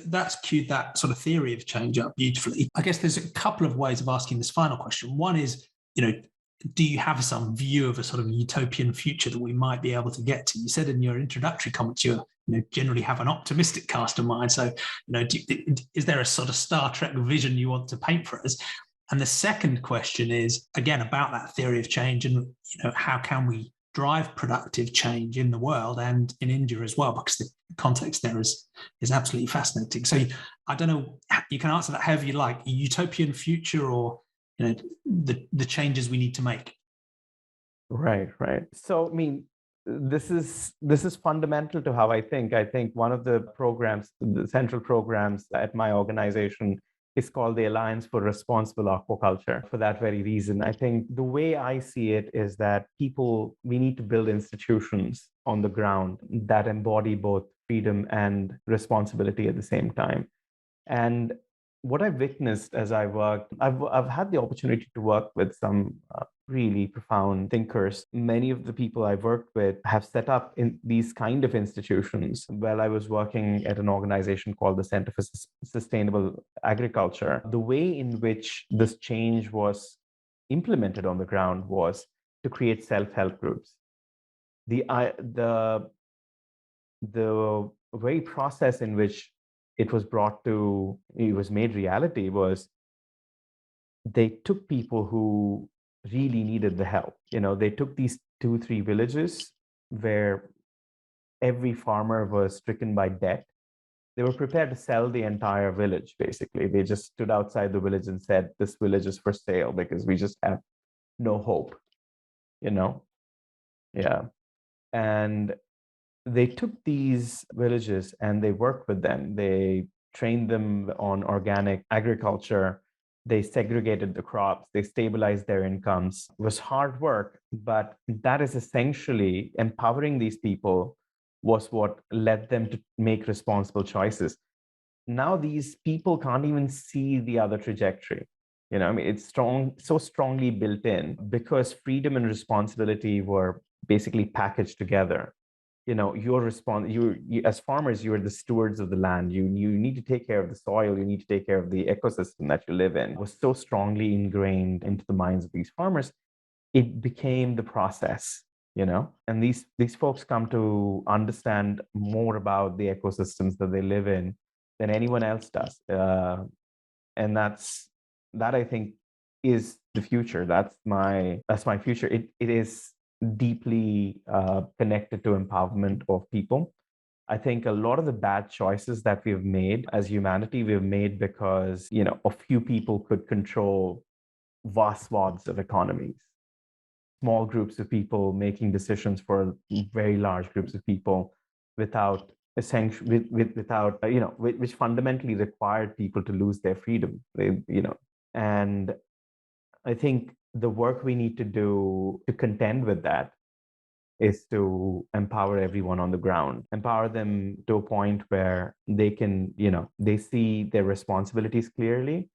that's cued that sort of theory of change up beautifully. I guess there's a couple of ways of asking this final question. One is, do you have some view of a sort of utopian future that we might be able to get to? You said in your introductory comments you generally have an optimistic cast of mind. So, is there a sort of Star Trek vision you want to paint for us? And the second question is, again, about that theory of change and, how can we drive productive change in the world and in India as well, because the context there is absolutely fascinating. So I don't know, you can answer that however you like, a utopian future or, the changes we need to make. Right. So, this is fundamental to how I think. I think one of the central programs at my organization is called the Alliance for Responsible Aquaculture. For that very reason, I think the way I see it is that we need to build institutions on the ground that embody both freedom and responsibility at the same time. And what I've witnessed as I worked, I've had the opportunity to work with some really profound thinkers. Many of the people I've worked with have set up in these kind of institutions. While I was working at an organization called the Center for Sustainable Agriculture, the way in which this change was implemented on the ground was to create self-help groups. The very process in which it was made reality was they took people who really needed the help. They took these 2-3 villages where every farmer was stricken by debt. They were prepared to sell the entire village, basically. They just stood outside the village and said, this village is for sale because we just have no hope, Yeah. And they took these villages and they worked with them. They trained them on organic agriculture. They segregated the crops. They stabilized their incomes. It was hard work, but that is essentially empowering these people was what led them to make responsible choices. Now these people can't even see the other trajectory. It's so strongly built in because freedom and responsibility were basically packaged together. You as farmers, you're the stewards of the land. You need to take care of the soil. You need to take care of the ecosystem that you live in. It was so strongly ingrained into the minds of these farmers. It became the process, and these folks come to understand more about the ecosystems that they live in than anyone else does. And that I think is the future. That's my future. It is deeply connected to empowerment of people. I think a lot of the bad choices that we've made as humanity, we've made because, a few people could control vast swaths of economies. Small groups of people making decisions for very large groups of people without without which fundamentally required people to lose their freedom. And I think the work we need to do to contend with that is to empower everyone on the ground, empower them to a point where they can, they see their responsibilities clearly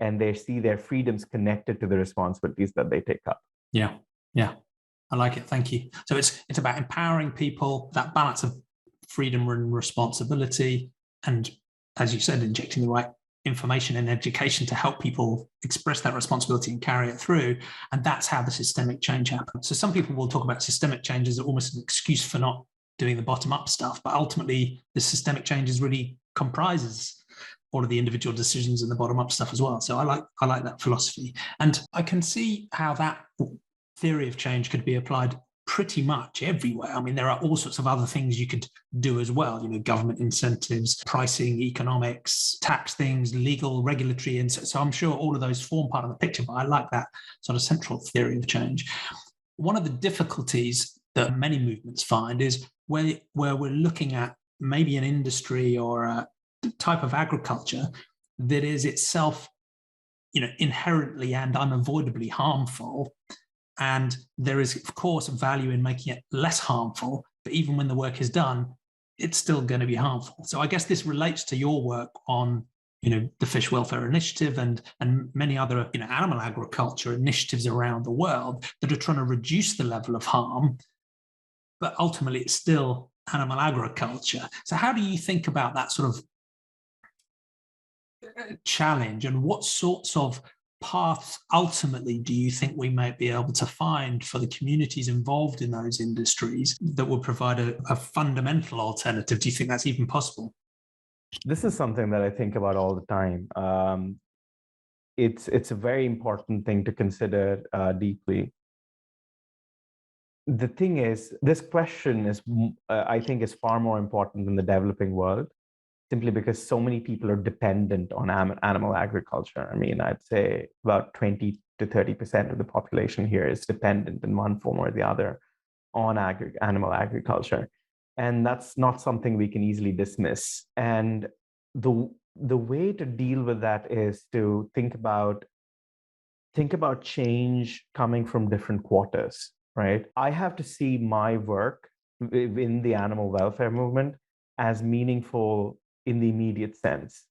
and they see their freedoms connected to the responsibilities that they take up. Yeah. Yeah. I like it. Thank you. So it's about empowering people, that balance of freedom and responsibility, and, as you said, injecting the right information and education to help people express that responsibility and carry it through. And that's how the systemic change happens. So some people will talk about systemic change as almost an excuse for not doing the bottom-up stuff, but ultimately the systemic change is really comprises all of the individual decisions and the bottom-up stuff as well. So I like that philosophy. And I can see how that theory of change could be applied pretty much everywhere. I mean, there are all sorts of other things you could do as well, government incentives, pricing, economics, tax things, legal, regulatory. And so I'm sure all of those form part of the picture, but I like that sort of central theory of change. One of the difficulties that many movements find is where we're looking at maybe an industry or a type of agriculture that is itself, inherently and unavoidably harmful. And there is, of course, value in making it less harmful, but even when the work is done, it's still going to be harmful. So I guess this relates to your work on, the Fish Welfare Initiative and many other, animal agriculture initiatives around the world that are trying to reduce the level of harm, but ultimately it's still animal agriculture. So how do you think about that sort of challenge, and what sorts of paths ultimately do you think we might be able to find for the communities involved in those industries that would provide a fundamental alternative? Do you think that's even possible? This is something that I think about all the time. It's a very important thing to consider deeply. The thing is, this question is, I think, is far more important in the developing world, simply because so many people are dependent on animal agriculture. I mean, I'd say about 20 to 30% of the population here is dependent in one form or the other on animal agriculture. And that's not something we can easily dismiss. And the way to deal with that is to think about change coming from different quarters, right? I have to see my work in the animal welfare movement as meaningful in the immediate sense.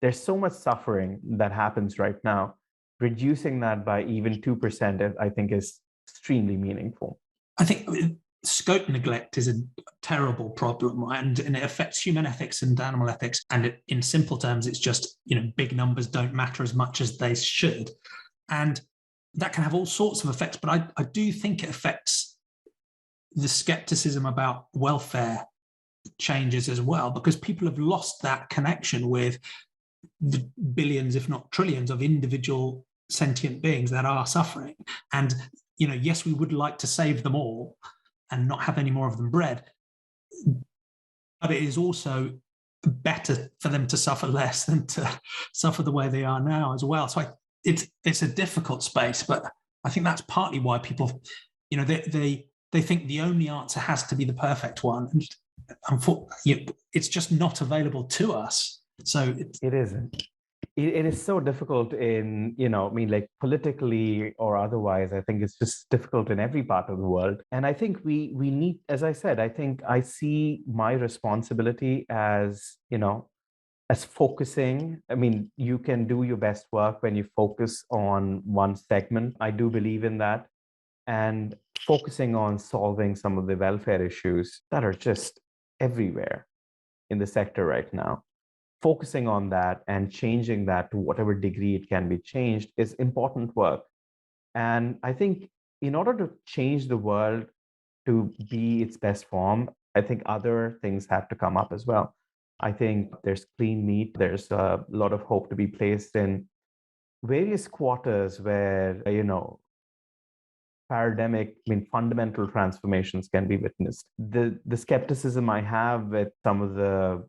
There's so much suffering that happens right now. Reducing that by even 2%, I think, is extremely meaningful. I think scope neglect is a terrible problem, and it affects human ethics and animal ethics. And in simple terms, it's just, big numbers don't matter as much as they should. And that can have all sorts of effects, but I do think it affects the skepticism about welfare changes as well, because people have lost that connection with the billions, if not trillions, of individual sentient beings that are suffering. And, yes, we would like to save them all and not have any more of them bred, but it is also better for them to suffer less than to suffer the way they are now as well. So it's a difficult space, but I think that's partly why people, they think the only answer has to be the perfect one. And unfortunately, it's just not available to us. So it isn't. It is so difficult in, like politically or otherwise. I think it's just difficult in every part of the world. And I think we need, as I said, I think I see my responsibility as, as focusing. I mean, you can do your best work when you focus on one segment. I do believe in that. And focusing on solving some of the welfare issues that are just everywhere in the sector right now. Focusing on that and changing that to whatever degree it can be changed is important work. And I think in order to change the world to be its best form, I think other things have to come up as well. I think there's clean meat. There's a lot of hope to be placed in various quarters where, fundamental transformations can be witnessed. The skepticism I have with some of the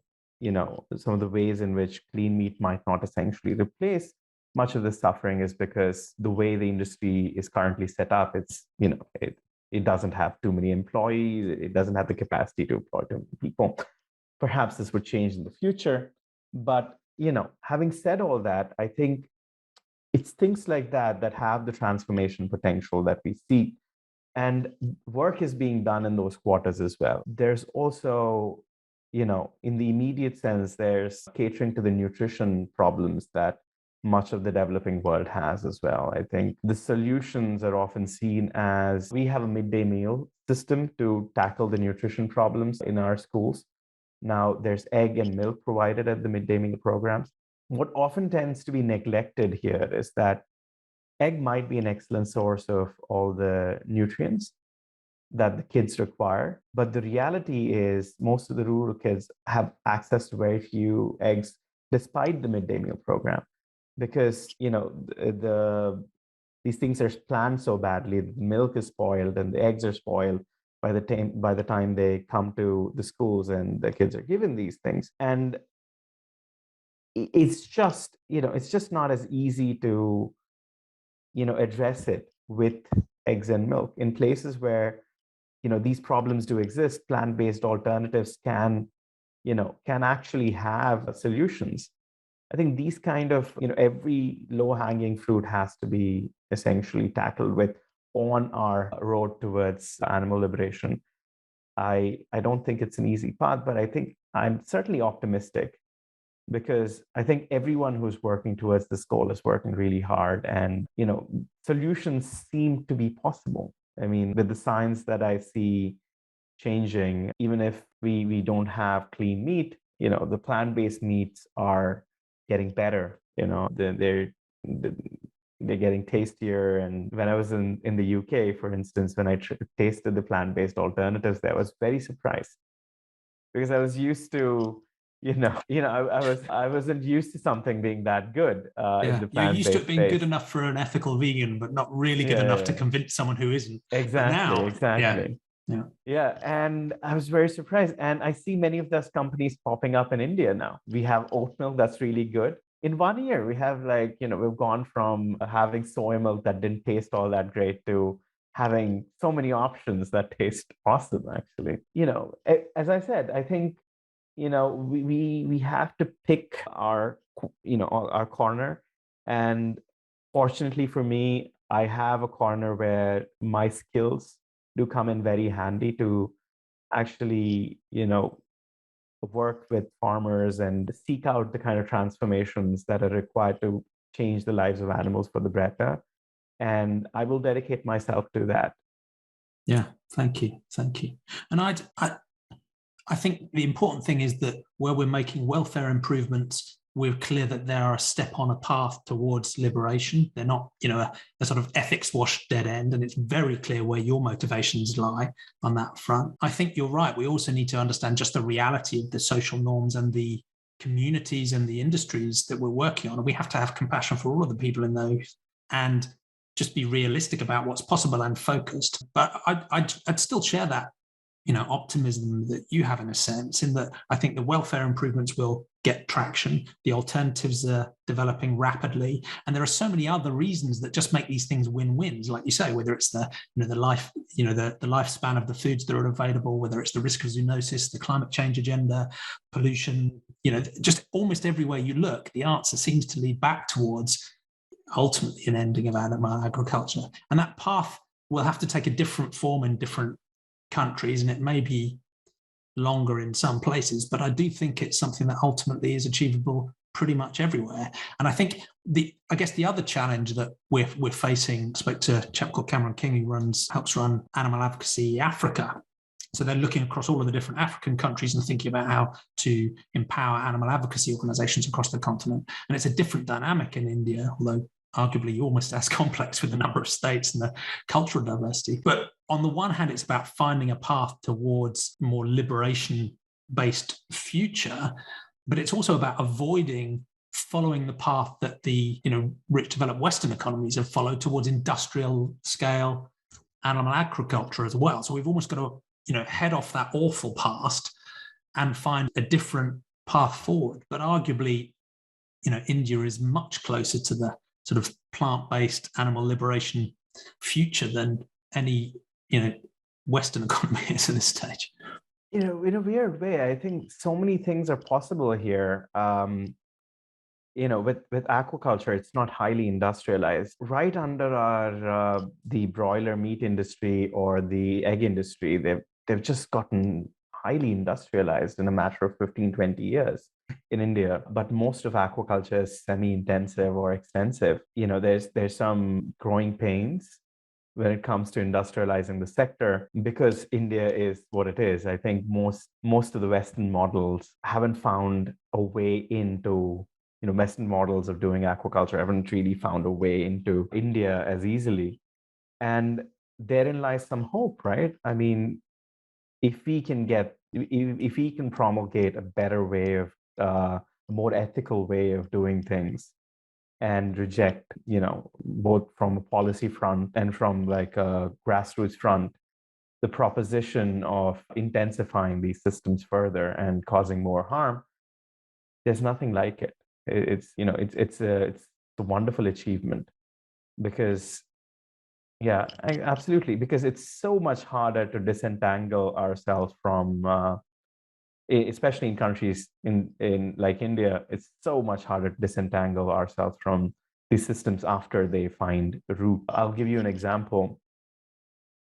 ways in which clean meat might not essentially replace much of the suffering is because the way the industry is currently set up, it doesn't have too many employees, it doesn't have the capacity to employ too many people. Perhaps this would change in the future. But, having said all that, I think it's things like that that have the transformation potential that we see. And work is being done in those quarters as well. There's also, in the immediate sense, there's catering to the nutrition problems that much of the developing world has as well. I think the solutions are often seen as we have a midday meal system to tackle the nutrition problems in our schools. Now, there's egg and milk provided at the midday meal programs. What often tends to be neglected here is that egg might be an excellent source of all the nutrients that the kids require. But the reality is most of the rural kids have access to very few eggs despite the midday meal program, because these things are planned so badly. The milk is spoiled and the eggs are spoiled by the time they come to the schools and the kids are given these things. And it's just not as easy to address it with eggs and milk. In places where these problems do exist, plant-based alternatives can actually have solutions. I think these kind of every low-hanging fruit has to be essentially tackled with on our road towards animal liberation. I don't think it's an easy path, but I think I'm certainly optimistic, because I think everyone who's working towards this goal is working really hard, and solutions seem to be possible. I mean, with the science that I see changing, even if we don't have clean meat, the plant-based meats are getting better. They're getting tastier. And when I was in the UK, for instance, when I tasted the plant-based alternatives, I was very surprised, because I was used to I wasn't used to something being that good in the plant-based You're used to it being space. good enough for an ethical vegan, but not really good enough to convince someone who isn't. Exactly. Yeah, and I was very surprised. And I see many of those companies popping up in India now. We have oat milk that's really good. In 1 year, we have we've gone from having soy milk that didn't taste all that great to having so many options that taste awesome, actually. As I said, I think we have to pick our corner. And fortunately for me, I have a corner where my skills do come in very handy to actually work with farmers and seek out the kind of transformations that are required to change the lives of animals for the better. And I will dedicate myself to that. Yeah, thank you. And I think the important thing is that where we're making welfare improvements, we're clear that they are a step on a path towards liberation. They're not, a sort of ethics wash dead end. And it's very clear where your motivations lie on that front. I think you're right. We also need to understand just the reality of the social norms and the communities and the industries that we're working on. And we have to have compassion for all of the people in those and just be realistic about what's possible and focused. But I'd still share that optimism that you have, in a sense, in that I think the welfare improvements will get traction. The alternatives are developing rapidly, and there are so many other reasons that just make these things win-wins. Like you say, whether it's the lifespan of the foods that are available, whether it's the risk of zoonosis, the climate change agenda, pollution. Just almost everywhere you look, the answer seems to lead back towards ultimately an ending of animal agriculture, and that path will have to take a different form in different countries, and it may be longer in some places, but I do think it's something that ultimately is achievable pretty much everywhere. And I think I guess the other challenge that we're facing, I spoke to a chap called Cameron King who helps run Animal Advocacy Africa. So they're looking across all of the different African countries and thinking about how to empower animal advocacy organizations across the continent. And it's a different dynamic in India, although arguably almost as complex with the number of states and the cultural diversity. But on the one hand, it's about finding a path towards more liberation-based future, but it's also about avoiding following the path that the rich developed Western economies have followed towards industrial scale animal agriculture as well. So we've almost got to, head off that awful past and find a different path forward. But arguably, India is much closer to the sort of plant-based animal liberation future than any, Western economy is at this stage. In a weird way, I think so many things are possible here. With aquaculture, it's not highly industrialized. Right under our the broiler meat industry or the egg industry, they've just gotten highly industrialized in a matter of 15, 20 years in India. But most of aquaculture is semi-intensive or extensive. There's some growing pains when it comes to industrializing the sector, because India is what it is. I think most of the Western models haven't found a way into, Western models of doing aquaculture haven't really found a way into India as easily. And therein lies some hope, right? I mean, if we can promulgate a better way of, a more ethical way of doing things, and reject, both from a policy front and from like a grassroots front, the proposition of intensifying these systems further and causing more harm, there's nothing like it. It's a wonderful achievement, because absolutely, because it's so much harder to disentangle ourselves from especially in countries in like India, it's so much harder to disentangle ourselves from these systems after they find a root. I'll give you an example.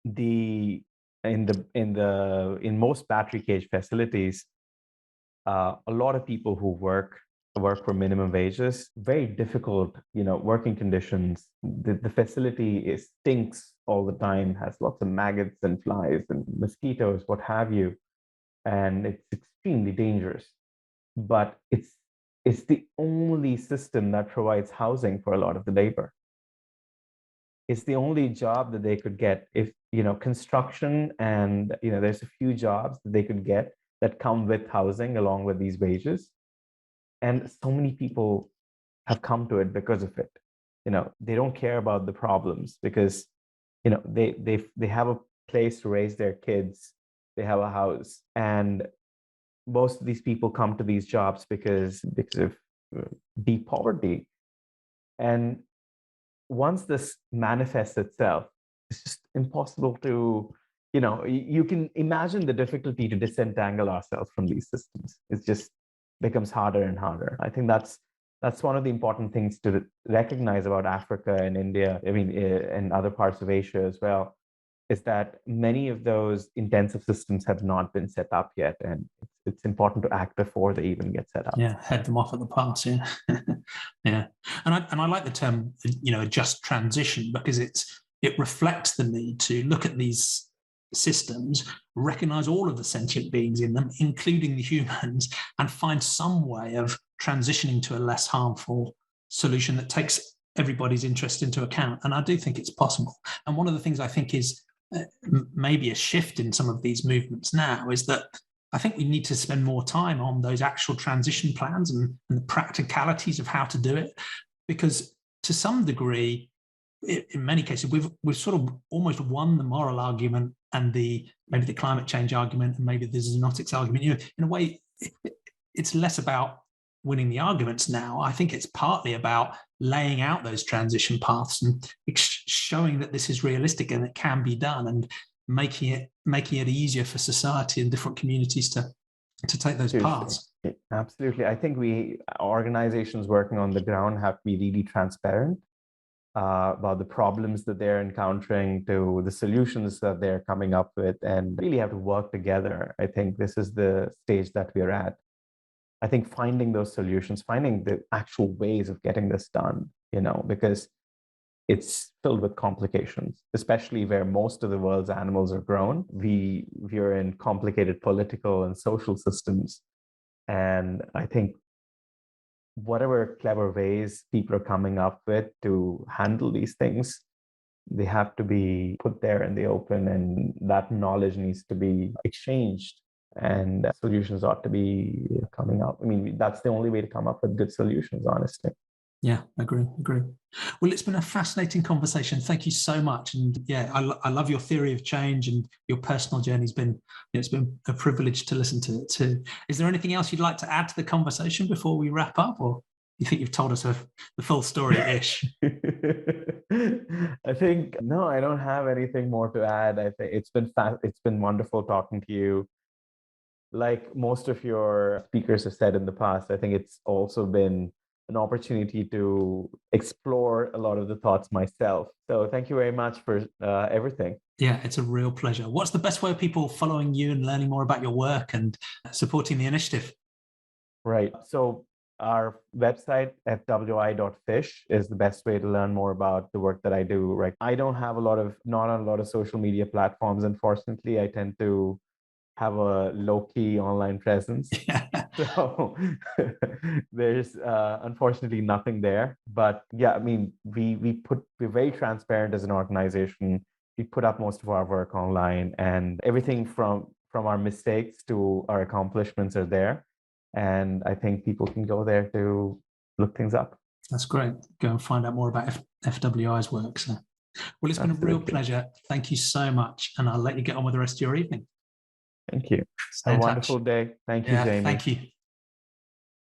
In most battery cage facilities, a lot of people who work for minimum wages, very difficult, working conditions. The facility stinks all the time, has lots of maggots and flies and mosquitoes, what have you. And it's extremely dangerous. But it's the only system that provides housing for a lot of the labor. It's the only job that they could get. If construction, and there's a few jobs that they could get that come with housing along with these wages, and so many people have come to it because of it. They don't care about the problems, because they have a place to raise their kids, they have a house, and most of these people come to these jobs because of deep poverty. And once this manifests itself, it's just impossible to, you can imagine the difficulty to disentangle ourselves from these systems. It just becomes harder and harder. I think that's one of the important things to recognize about Africa and India, and other parts of Asia as well, is that many of those intensive systems have not been set up yet, and it's important to act before they even get set up. Yeah, head them off at the pass. Yeah, yeah. And I like the term, a just transition, because it reflects the need to look at these systems, recognize all of the sentient beings in them, including the humans, and find some way of transitioning to a less harmful solution that takes everybody's interest into account. And I do think it's possible. And one of the things I think is maybe a shift in some of these movements now is that I think we need to spend more time on those actual transition plans and the practicalities of how to do it, because to some degree, in many cases, we've sort of almost won the moral argument and maybe the climate change argument and maybe the zoonotics argument. In a way, it's less about winning the arguments now. I think it's partly about laying out those transition paths and showing that this is realistic and it can be done, and making it easier for society and different communities to take those paths. Absolutely. I think organizations working on the ground have to be really transparent about the problems that they're encountering, to the solutions that they're coming up with, and really have to work together. I think this is the stage that we're at. I think finding those solutions, finding the actual ways of getting this done, because it's filled with complications, especially where most of the world's animals are grown. We're in complicated political and social systems. And I think whatever clever ways people are coming up with to handle these things, they have to be put there in the open, and that knowledge needs to be exchanged, and solutions ought to be coming up. That's the only way to come up with good solutions, honestly. Yeah, agree. Well, it's been a fascinating conversation. Thank you so much. And yeah, I love your theory of change, and your personal journey's been, it's been a privilege to listen to it too. Is there anything else you'd like to add to the conversation before we wrap up, or you think you've told us the full story-ish? I think no, I don't have anything more to add. I think it's been wonderful talking to you. Like most of your speakers have said in the past, I think it's also been an opportunity to explore a lot of the thoughts myself. So thank you very much for everything. Yeah, it's a real pleasure. What's the best way of people following you and learning more about your work and supporting the initiative? Right. So our website, fwi.fish, is the best way to learn more about the work that I do. Right. I don't have not on a lot of social media platforms, unfortunately. I tend to have a low-key online presence. So there's unfortunately nothing there. But yeah, I mean, we're very transparent as an organization. We put up most of our work online, and everything from our mistakes to our accomplishments are there. And I think people can go there to look things up. That's great. Go and find out more about FWI's work. So, well, it's been a real pleasure. Thank you so much. And I'll let you get on with the rest of your evening. Thank you. Stay Have in a touch. wonderful day. Thank you, Jamie. Thank you.